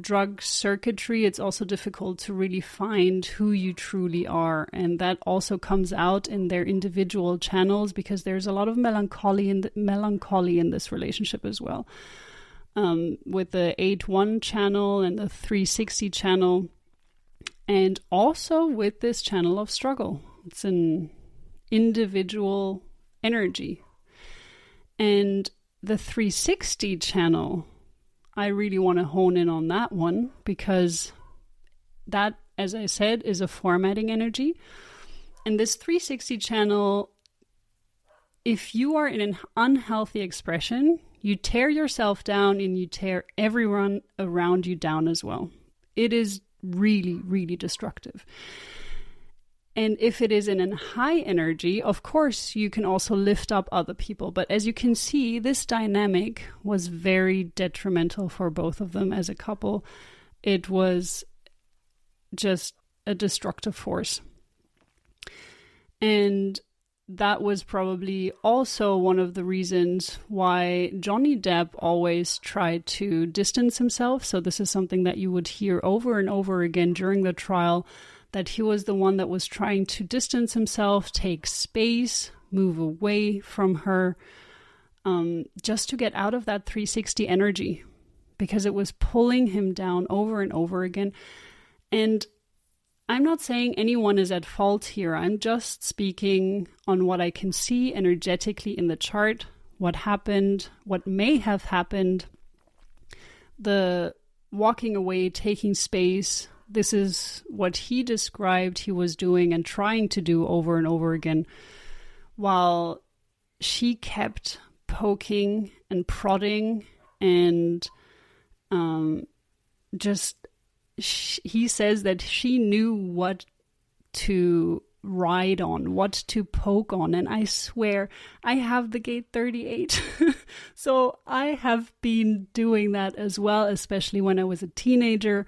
drug circuitry, it's also difficult to really find who you truly are. And that also comes out in their individual channels, because there's a lot of melancholy in this relationship as well. With the 8-1 channel and the 360 channel, and also with this channel of struggle. It's an individual energy. And the 360 channel, I really want to hone in on that one, because that, as I said, is a formatting energy. And this 360 channel, if you are in an unhealthy expression, you tear yourself down and you tear everyone around you down as well. It is really, really destructive. And if it is in a high energy, of course, you can also lift up other people. But as you can see, this dynamic was very detrimental for both of them as a couple. It was just a destructive force. And that was probably also one of the reasons why Johnny Depp always tried to distance himself. So this is something that you would hear over and over again during the trial, that he was the one that was trying to distance himself, take space, move away from her, just to get out of that 360 energy, because it was pulling him down over and over again. And I'm not saying anyone is at fault here. I'm just speaking on what I can see energetically in the chart, what happened, what may have happened, the walking away, taking space. This is what he described he was doing and trying to do over and over again, while she kept poking and prodding and he says that she knew what to ride on, what to poke on. And I swear, I have the gate 38. So I have been doing that as well, especially when I was a teenager.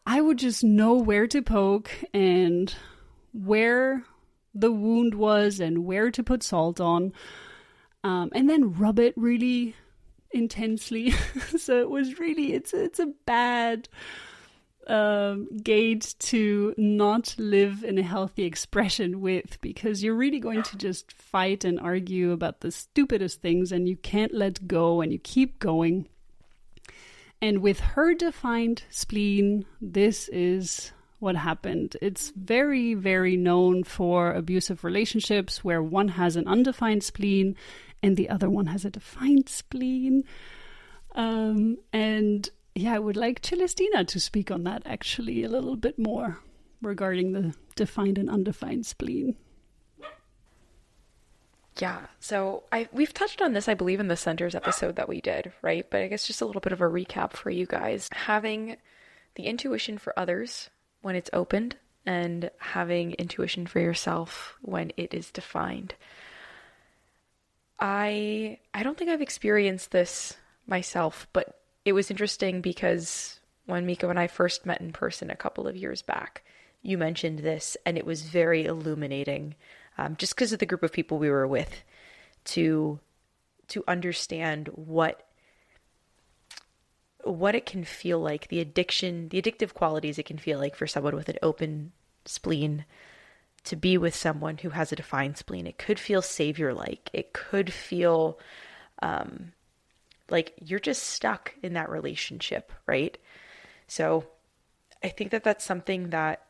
I would just know where to poke and where the wound was and where to put salt on, and then rub it really intensely. So it was really, it's a bad gate to not live in a healthy expression with, because you're really going to just fight and argue about the stupidest things, and you can't let go and you keep going. And with her defined spleen, this is what happened. It's very, very known for abusive relationships where one has an undefined spleen and the other one has a defined spleen. And yeah, I would like Celestina to speak on that actually a little bit more regarding the defined and undefined spleen. Yeah, so we've touched on this, I believe, in the centers episode that we did, right? But I guess just a little bit of a recap for you guys. Having the intuition for others when it's opened, and having intuition for yourself when it is defined. I don't think I've experienced this myself, but it was interesting because when Miko and I first met in person a couple of years back, you mentioned this, and it was very illuminating. Just because of the group of people we were with, to understand what it can feel like, the addictive qualities it can feel like for someone with an open spleen to be with someone who has a defined spleen. It could feel savior-like. It could feel like you're just stuck in that relationship, right? So I think that that's something that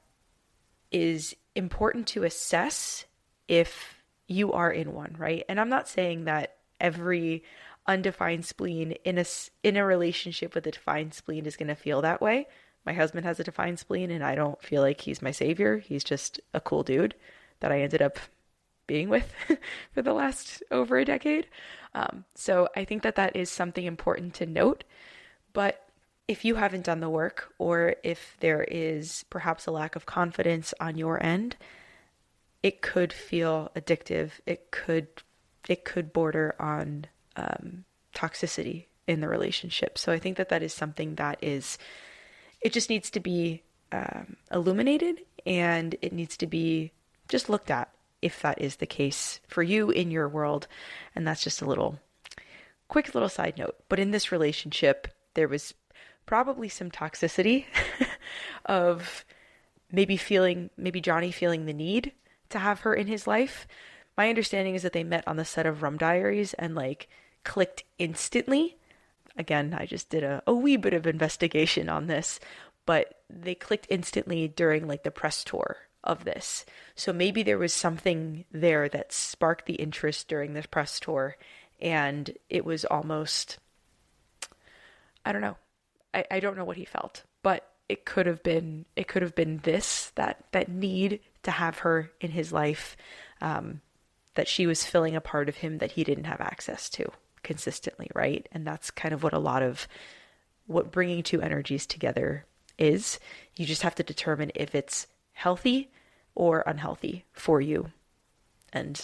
is important to assess if you are in one, right? And I'm not saying that every undefined spleen in a relationship with a defined spleen is going to feel that way. My husband has a defined spleen, and I don't feel like he's my savior. He's just a cool dude that I ended up being with for the last over a decade. So I think that that is something important to note. But if you haven't done the work, or if there is perhaps a lack of confidence on your end, it could feel addictive. It could border on toxicity in the relationship. So I think that is something that it just needs to be illuminated, and it needs to be just looked at if that is the case for you in your world. And that's just a quick little side note. But in this relationship, there was probably some toxicity of maybe Johnny feeling the need to have her in his life. My understanding is that they met on the set of Rum Diaries and like clicked instantly. Again, I just did a wee bit of investigation on this, but they clicked instantly during like the press tour of this. So maybe there was something there that sparked the interest during the press tour, and it was almost, I don't know. I don't know what he felt, but it could have been this, that need to have her in his life, that she was filling a part of him that he didn't have access to consistently, right? And that's kind of what bringing two energies together is. You just have to determine if it's healthy or unhealthy for you. And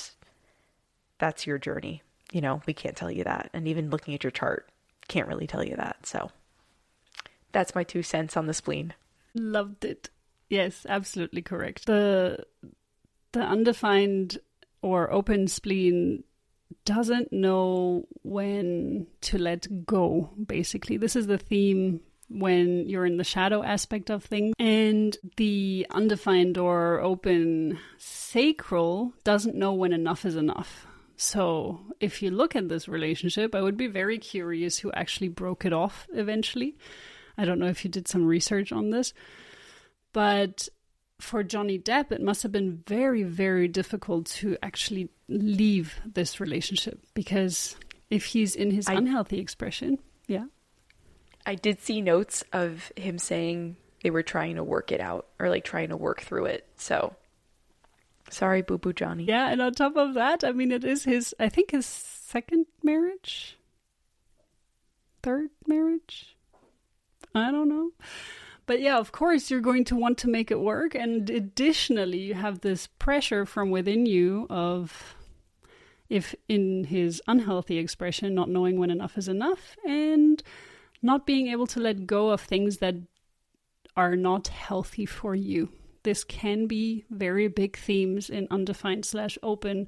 that's your journey. We can't tell you that. And even looking at your chart can't really tell you that. So that's my 2 cents on the spleen. Loved it. Yes, absolutely correct. The undefined or open spleen doesn't know when to let go, basically. This is the theme when you're in the shadow aspect of things. And the undefined or open sacral doesn't know when enough is enough. So if you look at this relationship, I would be very curious who actually broke it off eventually. I don't know if you did some research on this, but for Johnny Depp, it must have been very, very difficult to actually leave this relationship, because if he's in his unhealthy expression, yeah. I did see notes of him saying they were trying to work it out, or like trying to work through it. So sorry, Boo Boo Johnny. Yeah, and on top of that, I mean, it is his second marriage? Third marriage? I don't know. But yeah, of course, you're going to want to make it work. And additionally, you have this pressure from within you of, if in his unhealthy expression, not knowing when enough is enough, and not being able to let go of things that are not healthy for you. This can be very big themes in undefined/open,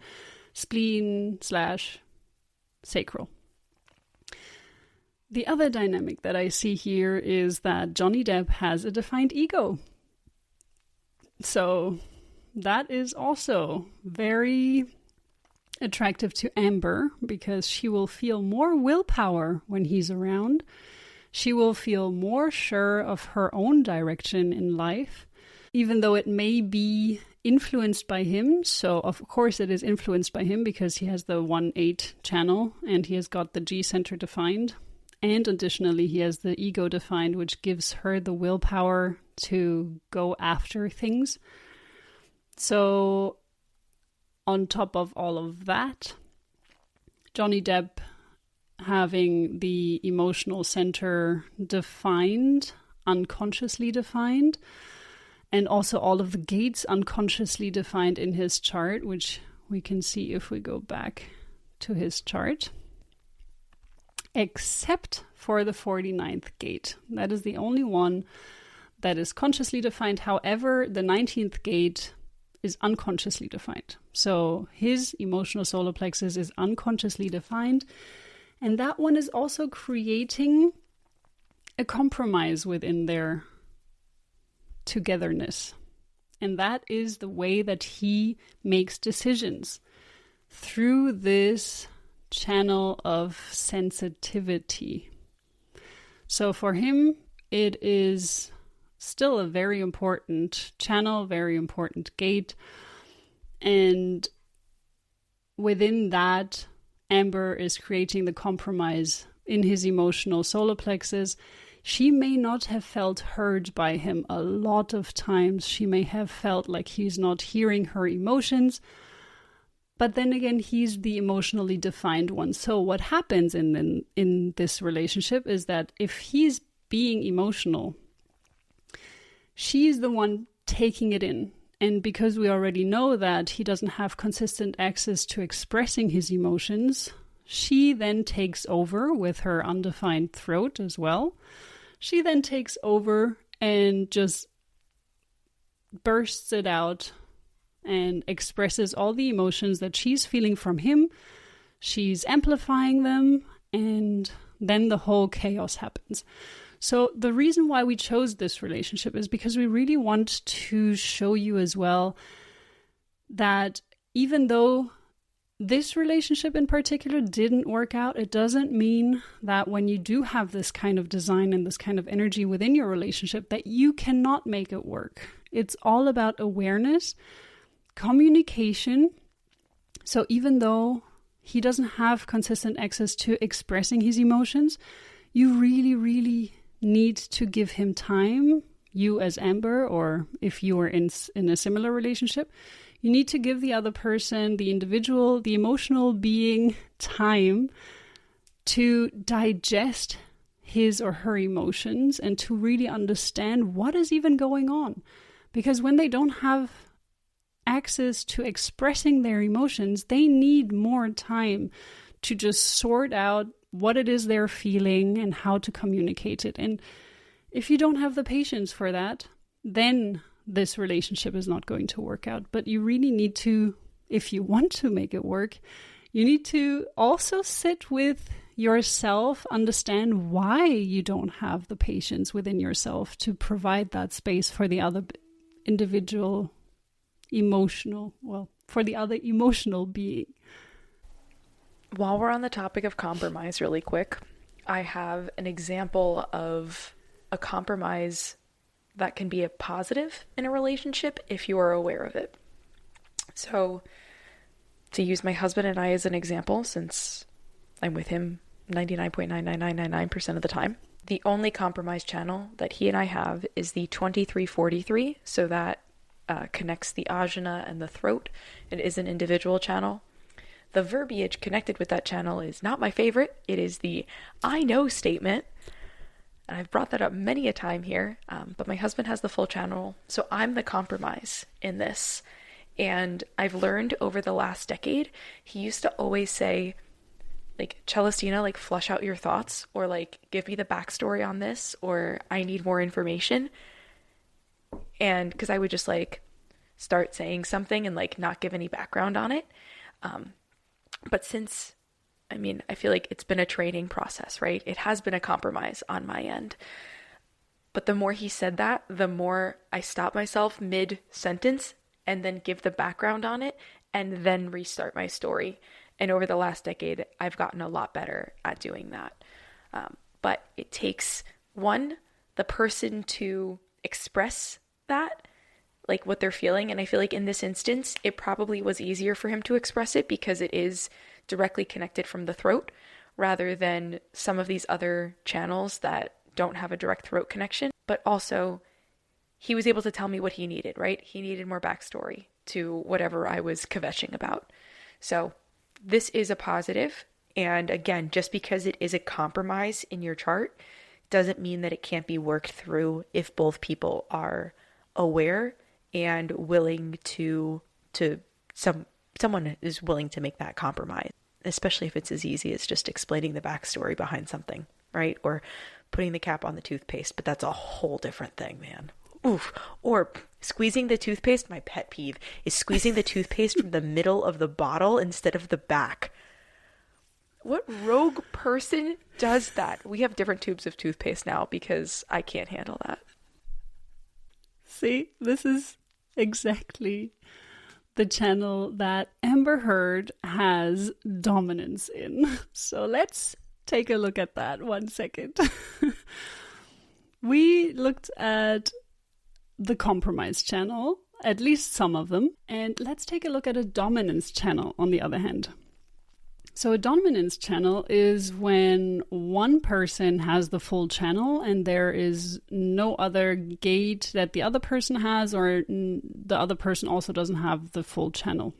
spleen/sacral. The other dynamic that I see here is that Johnny Depp has a defined ego. So that is also very attractive to Amber, because she will feel more willpower when he's around. She will feel more sure of her own direction in life, even though it may be influenced by him. So of course it is influenced by him because he has the 1-8 channel and he has got the G center defined. And additionally, he has the ego defined, which gives her the willpower to go after things. So on top of all of that, Johnny Depp having the emotional center defined, unconsciously defined, and also all of the gates unconsciously defined in his chart, which we can see if we go back to his chart. Except for the 49th gate. That is the only one that is consciously defined. However, the 19th gate is unconsciously defined. So his emotional solar plexus is unconsciously defined. And that one is also creating a compromise within their togetherness. And that is the way that he makes decisions, through this channel of sensitivity. So for him, it is still a very important channel, very important gate. And within that, Amber is creating the compromise in his emotional solar plexus. She may not have felt heard by him a lot of times. She may have felt like he's not hearing her emotions. But then again, he's the emotionally defined one. So what happens in this relationship is that if he's being emotional, she's the one taking it in. And because we already know that he doesn't have consistent access to expressing his emotions, she then takes over with her undefined throat as well. She then takes over and just bursts it out and expresses all the emotions that she's feeling from him. She's amplifying them, and then the whole chaos happens. So the reason why we chose this relationship is because we really want to show you as well that even though this relationship in particular didn't work out, it doesn't mean that when you do have this kind of design and this kind of energy within your relationship that you cannot make it work. It's all about awareness, communication. So even though he doesn't have consistent access to expressing his emotions, you really, really need to give him time. You as Amber, or if you are in a similar relationship, you need to give the other person, the individual, the emotional being, time to digest his or her emotions and to really understand what is even going on. Because when they don't have access to expressing their emotions, they need more time to just sort out what it is they're feeling and how to communicate it. And if you don't have the patience for that, then this relationship is not going to work out. But you really need to, if you want to make it work, you need to also sit with yourself, understand why you don't have the patience within yourself to provide that space for the other individual for the other emotional being. While we're on the topic of compromise really quick, I have an example of a compromise that can be a positive in a relationship if you are aware of it. So, to use my husband and I as an example, since I'm with him 99.99999% of the time, the only compromise channel that he and I have is the 2343, so that connects the ajna and the throat. It is an individual channel. The verbiage connected with that channel is not my favorite. It is the I know statement. And I've brought that up many a time here, but my husband has the full channel, so I'm the compromise in this. And I've learned over the last decade, he used to always say, like, Celestina, like, flush out your thoughts, or like, give me the backstory on this, or I need more information. And because I would just like start saying something and like not give any background on it. But since, I feel like it's been a training process, right? It has been a compromise on my end. But the more he said that, the more I stop myself mid-sentence and then give the background on it and then restart my story. And over the last decade, I've gotten a lot better at doing that. But it takes, one, the person to express that, like what they're feeling. And I feel like in this instance, it probably was easier for him to express it because it is directly connected from the throat rather than some of these other channels that don't have a direct throat connection. But also, he was able to tell me what he needed, right? He needed more backstory to whatever I was kvetching about. So this is a positive. And again, just because it is a compromise in your chart doesn't mean that it can't be worked through if both people are aware and willing someone is willing to make that compromise, especially if it's as easy as just explaining the backstory behind something, right? Or putting the cap on the toothpaste, but that's a whole different thing, man. Oof. Or squeezing the toothpaste. My pet peeve is squeezing the toothpaste from the middle of the bottle instead of the back. What rogue person does that? We have different tubes of toothpaste now because I can't handle that. See, this is exactly the channel that Amber Heard has dominance in. So let's take a look at that 1 second. We looked at the compromise channel, at least some of them, and let's take a look at a dominance channel on the other hand. So a dominance channel is when one person has the full channel and there is no other gate that the other person has, or the other person also doesn't have the full channel.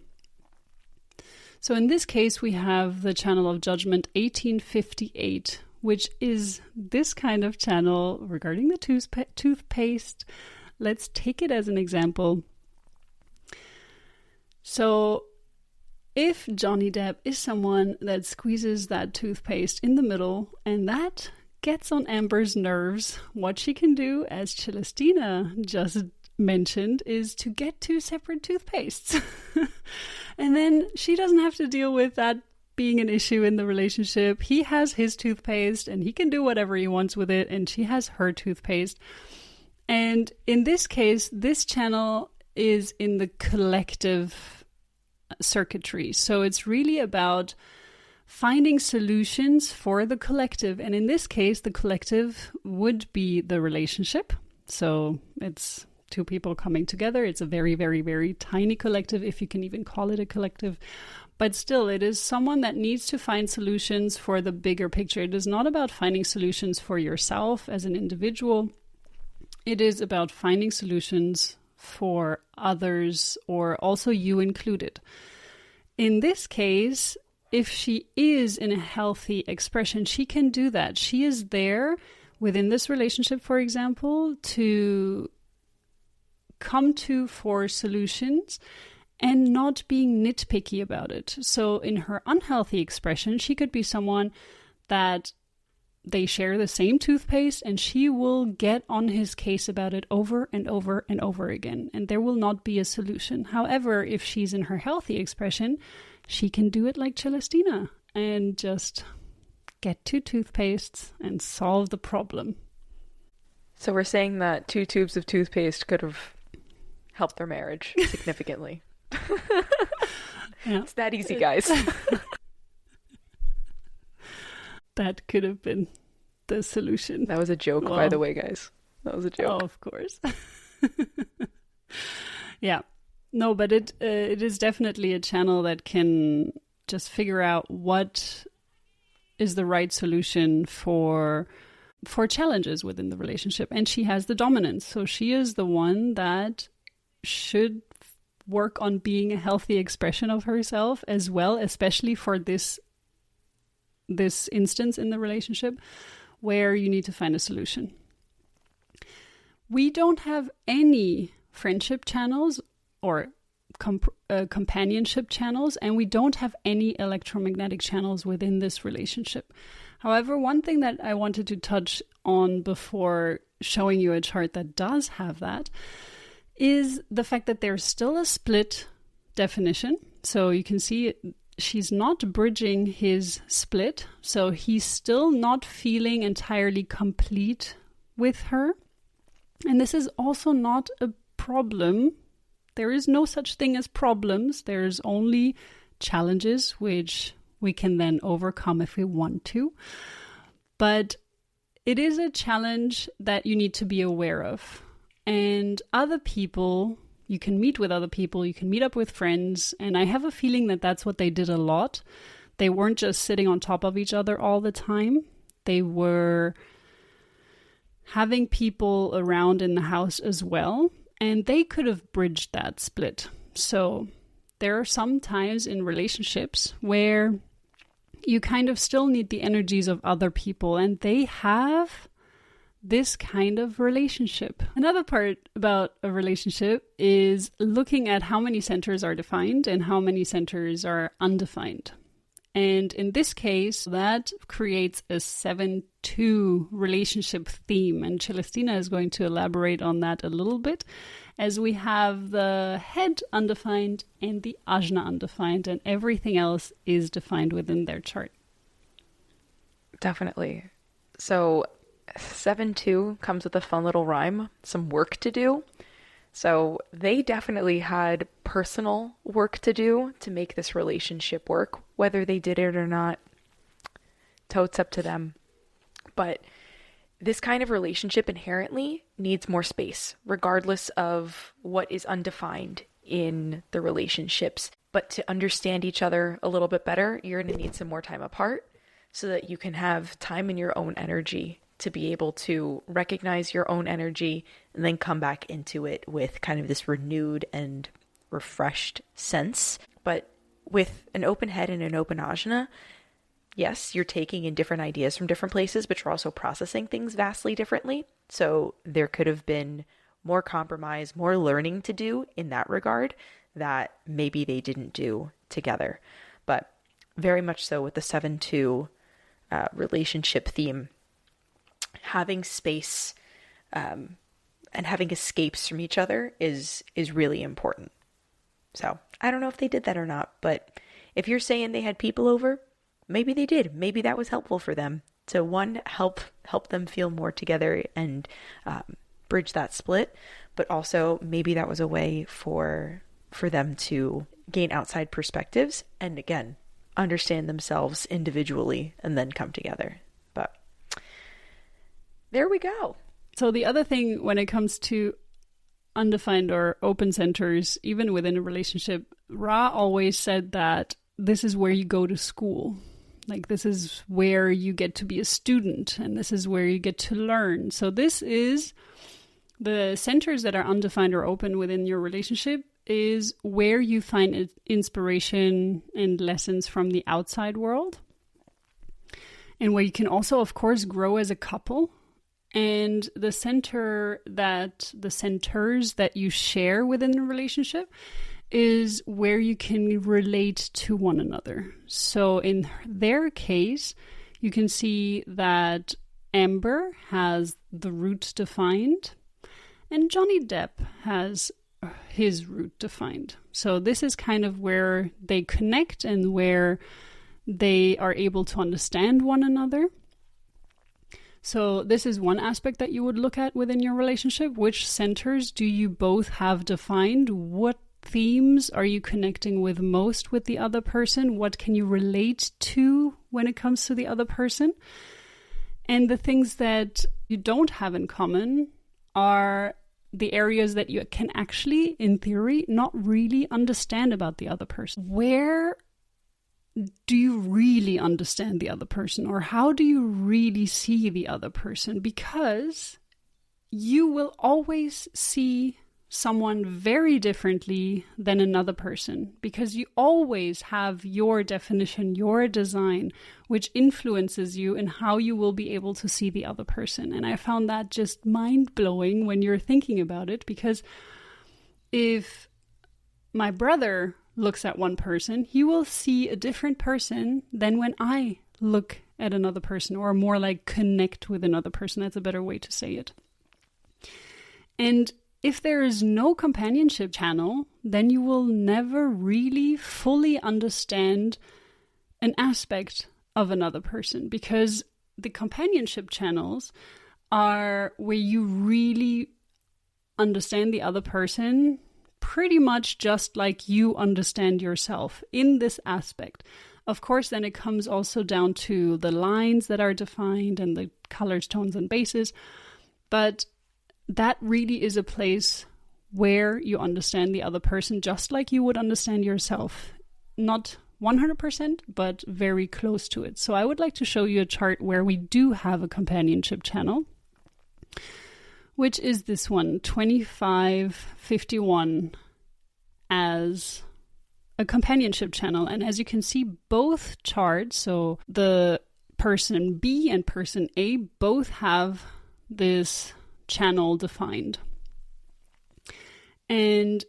So in this case, we have the channel of Judgment 1858, which is this kind of channel regarding the toothpaste. Let's take it as an example. So if Johnny Depp is someone that squeezes that toothpaste in the middle and that gets on Amber's nerves, what she can do, as Celestina just mentioned, is to get two separate toothpastes. And then she doesn't have to deal with that being an issue in the relationship. He has his toothpaste and he can do whatever he wants with it, and she has her toothpaste. And in this case, this channel is in the collective circuitry. So it's really about finding solutions for the collective. And in this case, the collective would be the relationship. So it's two people coming together. It's a very, very, very tiny collective, if you can even call it a collective. But still, it is someone that needs to find solutions for the bigger picture. It is not about finding solutions for yourself as an individual. It is about finding solutions for others, or also you included. In this case, if she is in a healthy expression, she can do that. She is there within this relationship, for example, to come to for solutions and not being nitpicky about it. So in her unhealthy expression, she could be someone that they share the same toothpaste and she will get on his case about it over and over and over again, and there will not be a solution. However, if she's in her healthy expression, she can do it like Celestina and just get two toothpastes and solve the problem. So we're saying that 2 tubes of toothpaste could have helped their marriage significantly. Yeah. It's that easy, guys. That could have been the solution. That was a joke, by the way, guys. That was a joke. Oh, of course. Yeah. No, but it is definitely a channel that can just figure out what is the right solution for challenges within the relationship. And she has the dominance. So she is the one that should work on being a healthy expression of herself as well, especially for this instance in the relationship where you need to find a solution. We don't have any friendship channels or companionship channels, and we don't have any electromagnetic channels within this relationship. However, one thing that I wanted to touch on before showing you a chart that does have that is the fact that there's still a split definition. So you can see she's not bridging his split, so he's still not feeling entirely complete with her. And this is also not a problem. There is no such thing as problems. There's only challenges, which we can then overcome if we want to. But it is a challenge that you need to be aware of. And other people, you can meet with other people, you can meet up with friends. And I have a feeling that that's what they did a lot. They weren't just sitting on top of each other all the time. They were having people around in the house as well. And they could have bridged that split. So there are some times in relationships where you kind of still need the energies of other people, and they have this kind of relationship. Another part about a relationship is looking at how many centers are defined and how many centers are undefined. And in this case, that creates a 7-2 relationship theme. And Celestina is going to elaborate on that a little bit, as we have the head undefined and the ajna undefined, and everything else is defined within their chart. Definitely. So 7-2 comes with a fun little rhyme, some work to do. So they definitely had personal work to do to make this relationship work. Whether they did it or not, totes up to them. But this kind of relationship inherently needs more space, regardless of what is undefined in the relationships. But to understand each other a little bit better, you're going to need some more time apart so that you can have time in your own energy to be able to recognize your own energy and then come back into it with kind of this renewed and refreshed sense. But with an open head and an open ajna, yes, you're taking in different ideas from different places, but you're also processing things vastly differently. So there could have been more compromise, more learning to do in that regard that maybe they didn't do together. But very much so with the 7-2 relationship theme, having space and having escapes from each other is really important. So I don't know if they did that or not, but if you're saying they had people over, maybe they did. Maybe that was helpful for them. So one, help them feel more together and bridge that split, but also maybe that was a way for them to gain outside perspectives and, again, understand themselves individually and then come together. But there we go. So the other thing when it comes to undefined or open centers, even within a relationship, Ra always said that this is where you go to school. Like, this is where you get to be a student, and this is where you get to learn. So this is the centers that are undefined or open within your relationship is where you find inspiration and lessons from the outside world, and where you can also, of course, grow as a couple. And the centers that you share within the relationship is where you can relate to one another. So in their case, you can see that Amber has the root defined and Johnny Depp has his root defined. So this is kind of where they connect and where they are able to understand one another. So this is one aspect that you would look at within your relationship. Which centers do you both have defined? What themes are you connecting with most with the other person? What can you relate to when it comes to the other person? And the things that you don't have in common are the areas that you can actually, in theory, not really understand about the other person. Where do you really understand the other person, or how do you really see the other person? Because you will always see someone very differently than another person, because you always have your definition, your design, which influences you in how you will be able to see the other person. And I found that just mind-blowing when you're thinking about it, because if my brother looks at one person, he will see a different person than when I look at another person, or more like connect with another person. That's a better way to say it. And if there is no companionship channel, then you will never really fully understand an aspect of another person, because the companionship channels are where you really understand the other person pretty much just like you understand yourself in this aspect. Of course, then it comes also down to the lines that are defined and the colors, tones, and bases. But that really is a place where you understand the other person just like you would understand yourself. Not 100%, but very close to it. So I would like to show you a chart where we do have a companionship channel, which is this one, 2551, as a companionship channel. And as you can see, both charts, so the person B and person A, both have this channel defined. And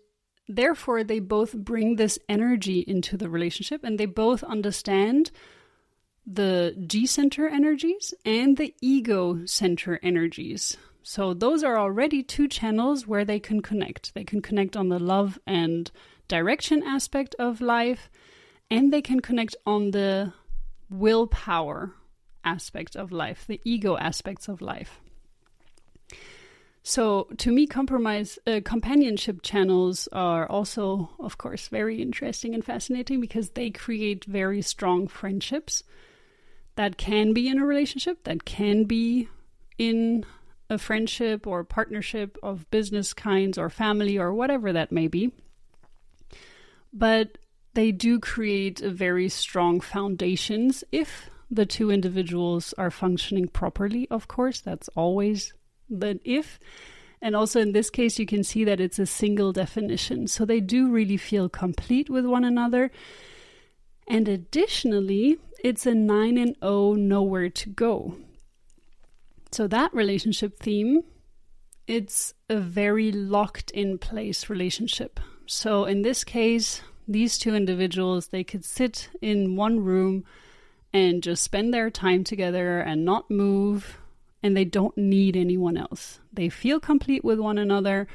therefore, they both bring this energy into the relationship, and they both understand the G center energies and the ego center energies. So those are already two channels where they can connect. They can connect on the love and direction aspect of life, and they can connect on the willpower aspect of life, the ego aspects of life. So to me, companionship channels are also, of course, very interesting and fascinating, because they create very strong friendships that can be in a relationship, that can be in a friendship or partnership of business kinds or family or whatever that may be. But they do create a very strong foundations if the two individuals are functioning properly. Of course, that's always the if. And also in this case, you can see that it's a single definition. So they do really feel complete with one another. And additionally, it's a 9 and 0 nowhere to go. So that relationship theme, it's a very locked in place relationship. So in this case, these two individuals, they could sit in one room and just spend their time together and not move, and they don't need anyone else. They feel complete with one another.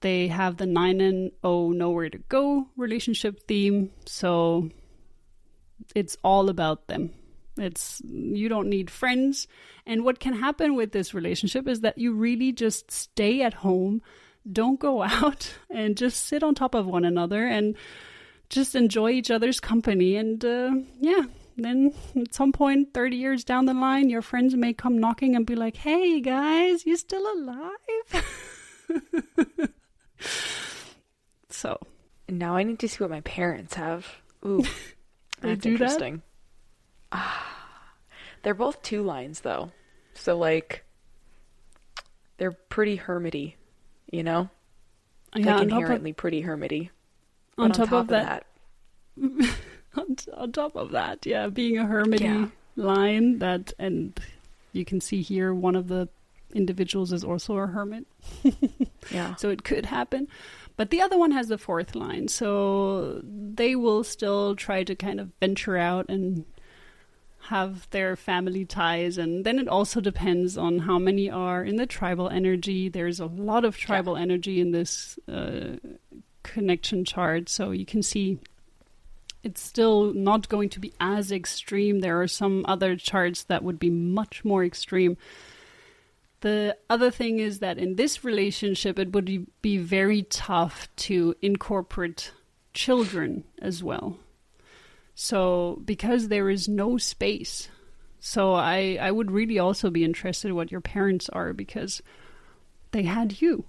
They have the 9 and 0 nowhere to go relationship theme. So it's all about them. You don't need friends. And what can happen with this relationship is that you really just stay at home, don't go out, and just sit on top of one another and just enjoy each other's company. And then at some point, 30 years down the line, your friends may come knocking and be like, hey guys, you still alive? So now I need to see what my parents have. Ooh, that's interesting. They're both 2 lines though. So like, they're pretty hermity, you know? Yeah, like inherently pretty hermity. On top of that. On top of that, yeah, being a hermity line, and you can see here one of the individuals is also a hermit. Yeah. So it could happen. But the other one has the 4th line. So they will still try to kind of venture out and have their family ties. And then it also depends on how many are in the tribal energy. There's a lot of tribal energy in this connection chart. So you can see it's still not going to be as extreme. There are some other charts that would be much more extreme. The other thing is that in this relationship, it would be very tough to incorporate children as well. So because there is no space. So I would really also be interested in what your parents are, because they had you.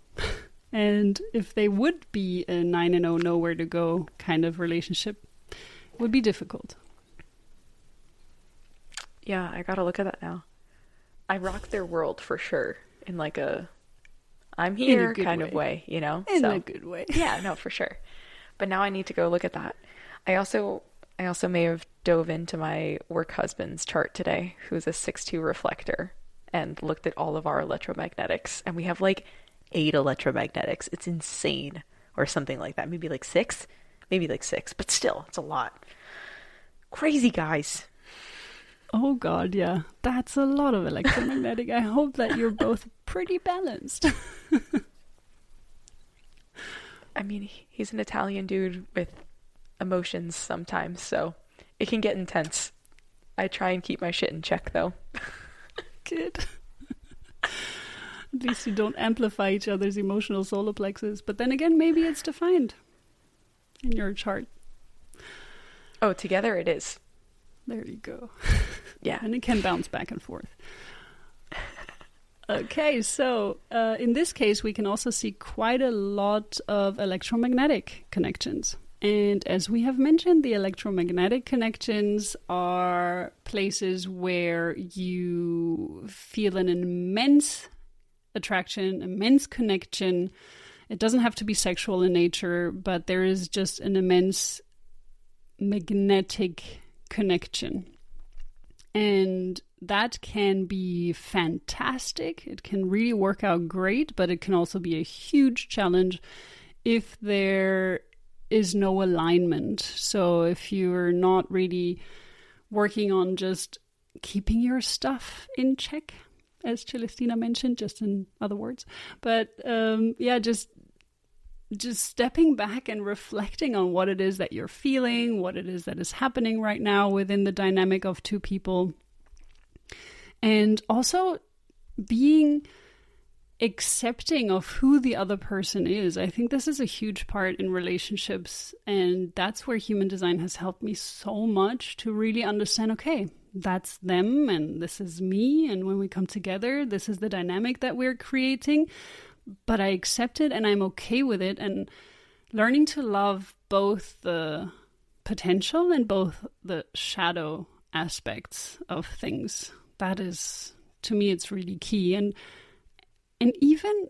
And if they would be a 9 and 0 nowhere to go kind of relationship, it would be difficult. Yeah, I gotta look at that now. I rock their world for sure, in like a I'm here kind of way, you know? In a good way. Yeah, no, for sure. But now I need to go look at that. I also may have dove into my work husband's chart today, who's a 6-2 reflector, and looked at all of our electromagnetics. And we have like 8 electromagnetics. It's insane. Or something like that. Maybe like 6. But still, it's a lot. Crazy, guys. Oh God, yeah. That's a lot of electromagnetic. I hope that you're both pretty balanced. I mean, he's an Italian dude with emotions sometimes, so it can get intense. I try and keep my shit in check, though. Good. At least you don't amplify each other's emotional solar plexus. But then again, maybe it's defined in your chart. Oh, together it is. There you go. Yeah. And it can bounce back and forth. Okay, so in this case, we can also see quite a lot of electromagnetic connections. And as we have mentioned, the electromagnetic connections are places where you feel an immense attraction, immense connection. It doesn't have to be sexual in nature, but there is just an immense magnetic connection. And that can be fantastic. It can really work out great, but it can also be a huge challenge if there is no alignment. So if you're not really working on just keeping your stuff in check, as Celestina mentioned, just in other words. But just stepping back and reflecting on what it is that you're feeling, what it is that is happening right now within the dynamic of two people. And also being accepting of who the other person is. I think this is a huge part in relationships, and that's where human design has helped me so much to really understand, okay, that's them and this is me, and when we come together, this is the dynamic that we're creating, but I accept it and I'm okay with it, and learning to love both the potential and both the shadow aspects of things. That is, to me, it's really key. And even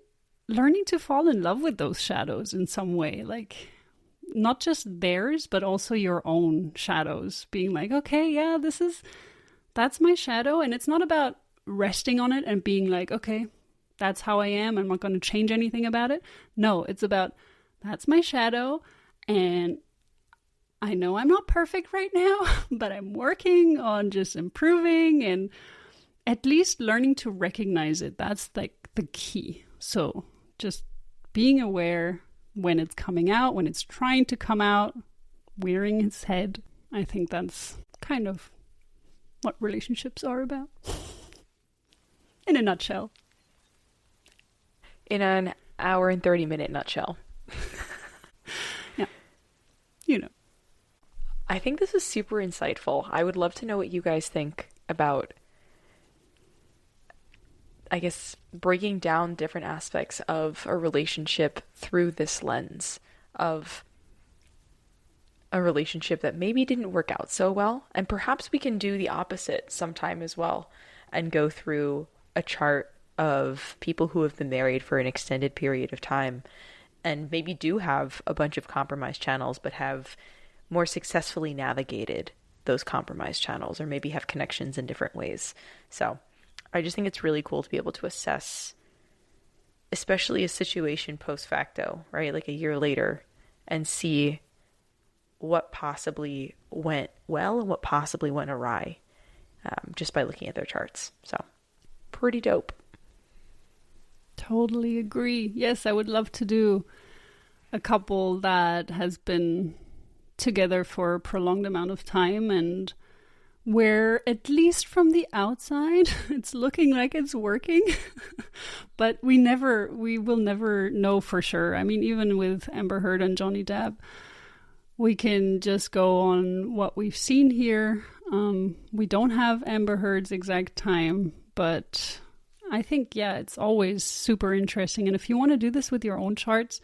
learning to fall in love with those shadows in some way. Like, not just theirs, but also your own shadows. Being like, okay, yeah, that's my shadow. And it's not about resting on it and being like, okay, that's how I am. I'm not going to change anything about it. No, it's about, that's my shadow. And I know I'm not perfect right now, but I'm working on just improving and at least learning to recognize it. That's like the key. So just being aware when it's coming out, when it's trying to come out, rearing its head. I think that's kind of what relationships are about. In a nutshell. In an hour and 30-minute nutshell. Yeah. You know. I think this is super insightful. I would love to know what you guys think about, I guess, breaking down different aspects of a relationship through this lens of a relationship that maybe didn't work out so well. And perhaps we can do the opposite sometime as well and go through a chart of people who have been married for an extended period of time and maybe do have a bunch of compromise channels, but have more successfully navigated those compromise channels, or maybe have connections in different ways. So I just think it's really cool to be able to assess, especially a situation post facto, right? Like a year later, and see what possibly went well and what possibly went awry, just by looking at their charts. So pretty dope. Totally agree. Yes, I would love to do a couple that has been together for a prolonged amount of time and where, at least from the outside, it's looking like it's working. But we will never know for sure. I mean, even with Amber Heard and Johnny Depp, we can just go on what we've seen here. We don't have Amber Heard's exact time, but I think, yeah, it's always super interesting. And if you want to do this with your own charts,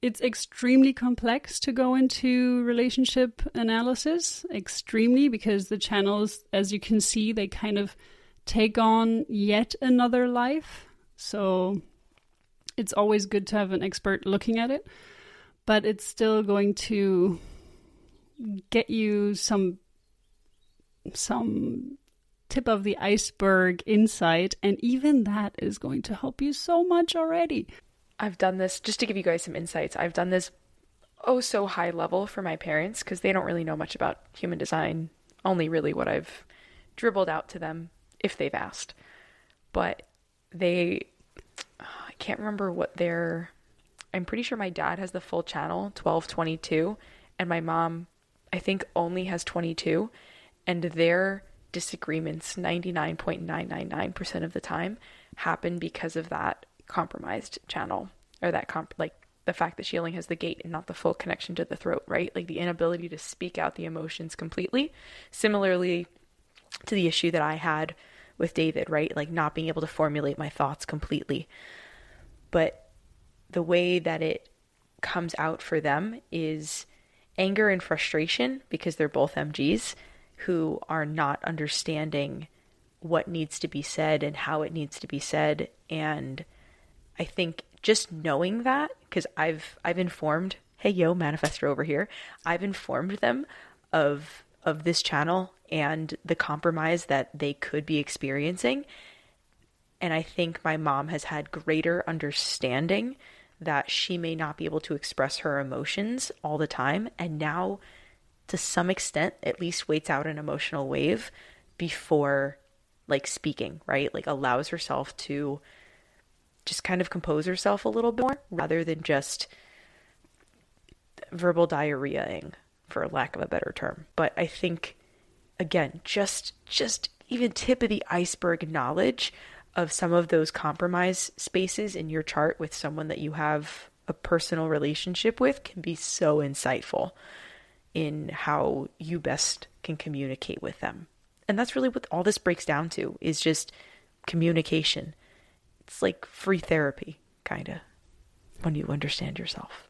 it's extremely complex to go into relationship analysis, extremely, because the channels, as you can see, they kind of take on yet another life. So it's always good to have an expert looking at it, but it's still going to get you some tip of the iceberg insight, and even that is going to help you so much already. I've done this, just to give you guys some insights, I've done this so high level for my parents because they don't really know much about human design, only really what I've dribbled out to them if they've asked. But I can't remember I'm pretty sure my dad has the full channel, 1222, and my mom, I think, only has 22, and their disagreements 99.999% of the time happen because of that compromised channel, or that the fact that she only has the gate and not the full connection to the throat, right? Like the inability to speak out the emotions completely. Similarly to the issue that I had with David, right? Like not being able to formulate my thoughts completely. But the way that it comes out for them is anger and frustration, because they're both MGs who are not understanding what needs to be said and how it needs to be said. And I think just knowing that, because I've informed, hey yo, manifestor over here, I've informed them of this channel and the compromise that they could be experiencing. And I think my mom has had greater understanding that she may not be able to express her emotions all the time, and now to some extent at least waits out an emotional wave before like speaking, right? Like allows herself to just kind of compose herself a little bit more rather than just verbal diarrheaing, for lack of a better term. But I think, again, just even tip of the iceberg knowledge of some of those compromise spaces in your chart with someone that you have a personal relationship with can be so insightful in how you best can communicate with them. And that's really what all this breaks down to, is just communication. It's like free therapy, kind of, when you understand yourself.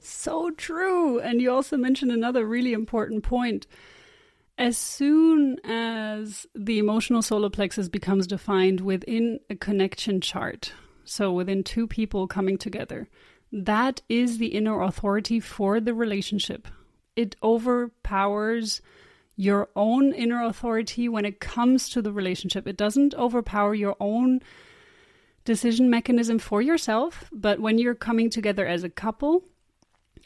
So true. And you also mentioned another really important point. As soon as the emotional solar plexus becomes defined within a connection chart, so within two people coming together, that is the inner authority for the relationship. It overpowers your own inner authority when it comes to the relationship. It doesn't overpower your own decision mechanism for yourself, but when you're coming together as a couple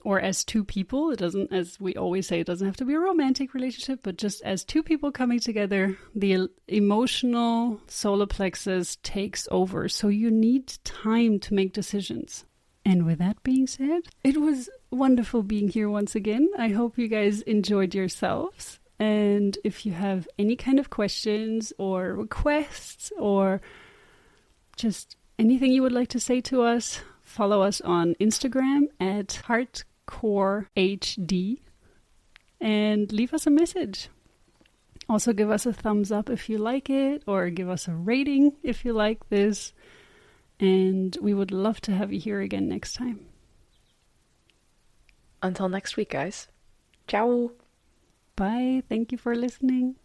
or as two people, it doesn't, as we always say, it doesn't have to be a romantic relationship, but just as two people coming together, the emotional solar plexus takes over. So you need time to make decisions. And with that being said, it was wonderful being here once again. I hope you guys enjoyed yourselves. And if you have any kind of questions or requests or just anything you would like to say to us, follow us on Instagram at HardcoreHD and leave us a message. Also give us a thumbs up if you like it, or give us a rating if you like this. And we would love to have you here again next time. Until next week, guys. Ciao. Bye. Thank you for listening.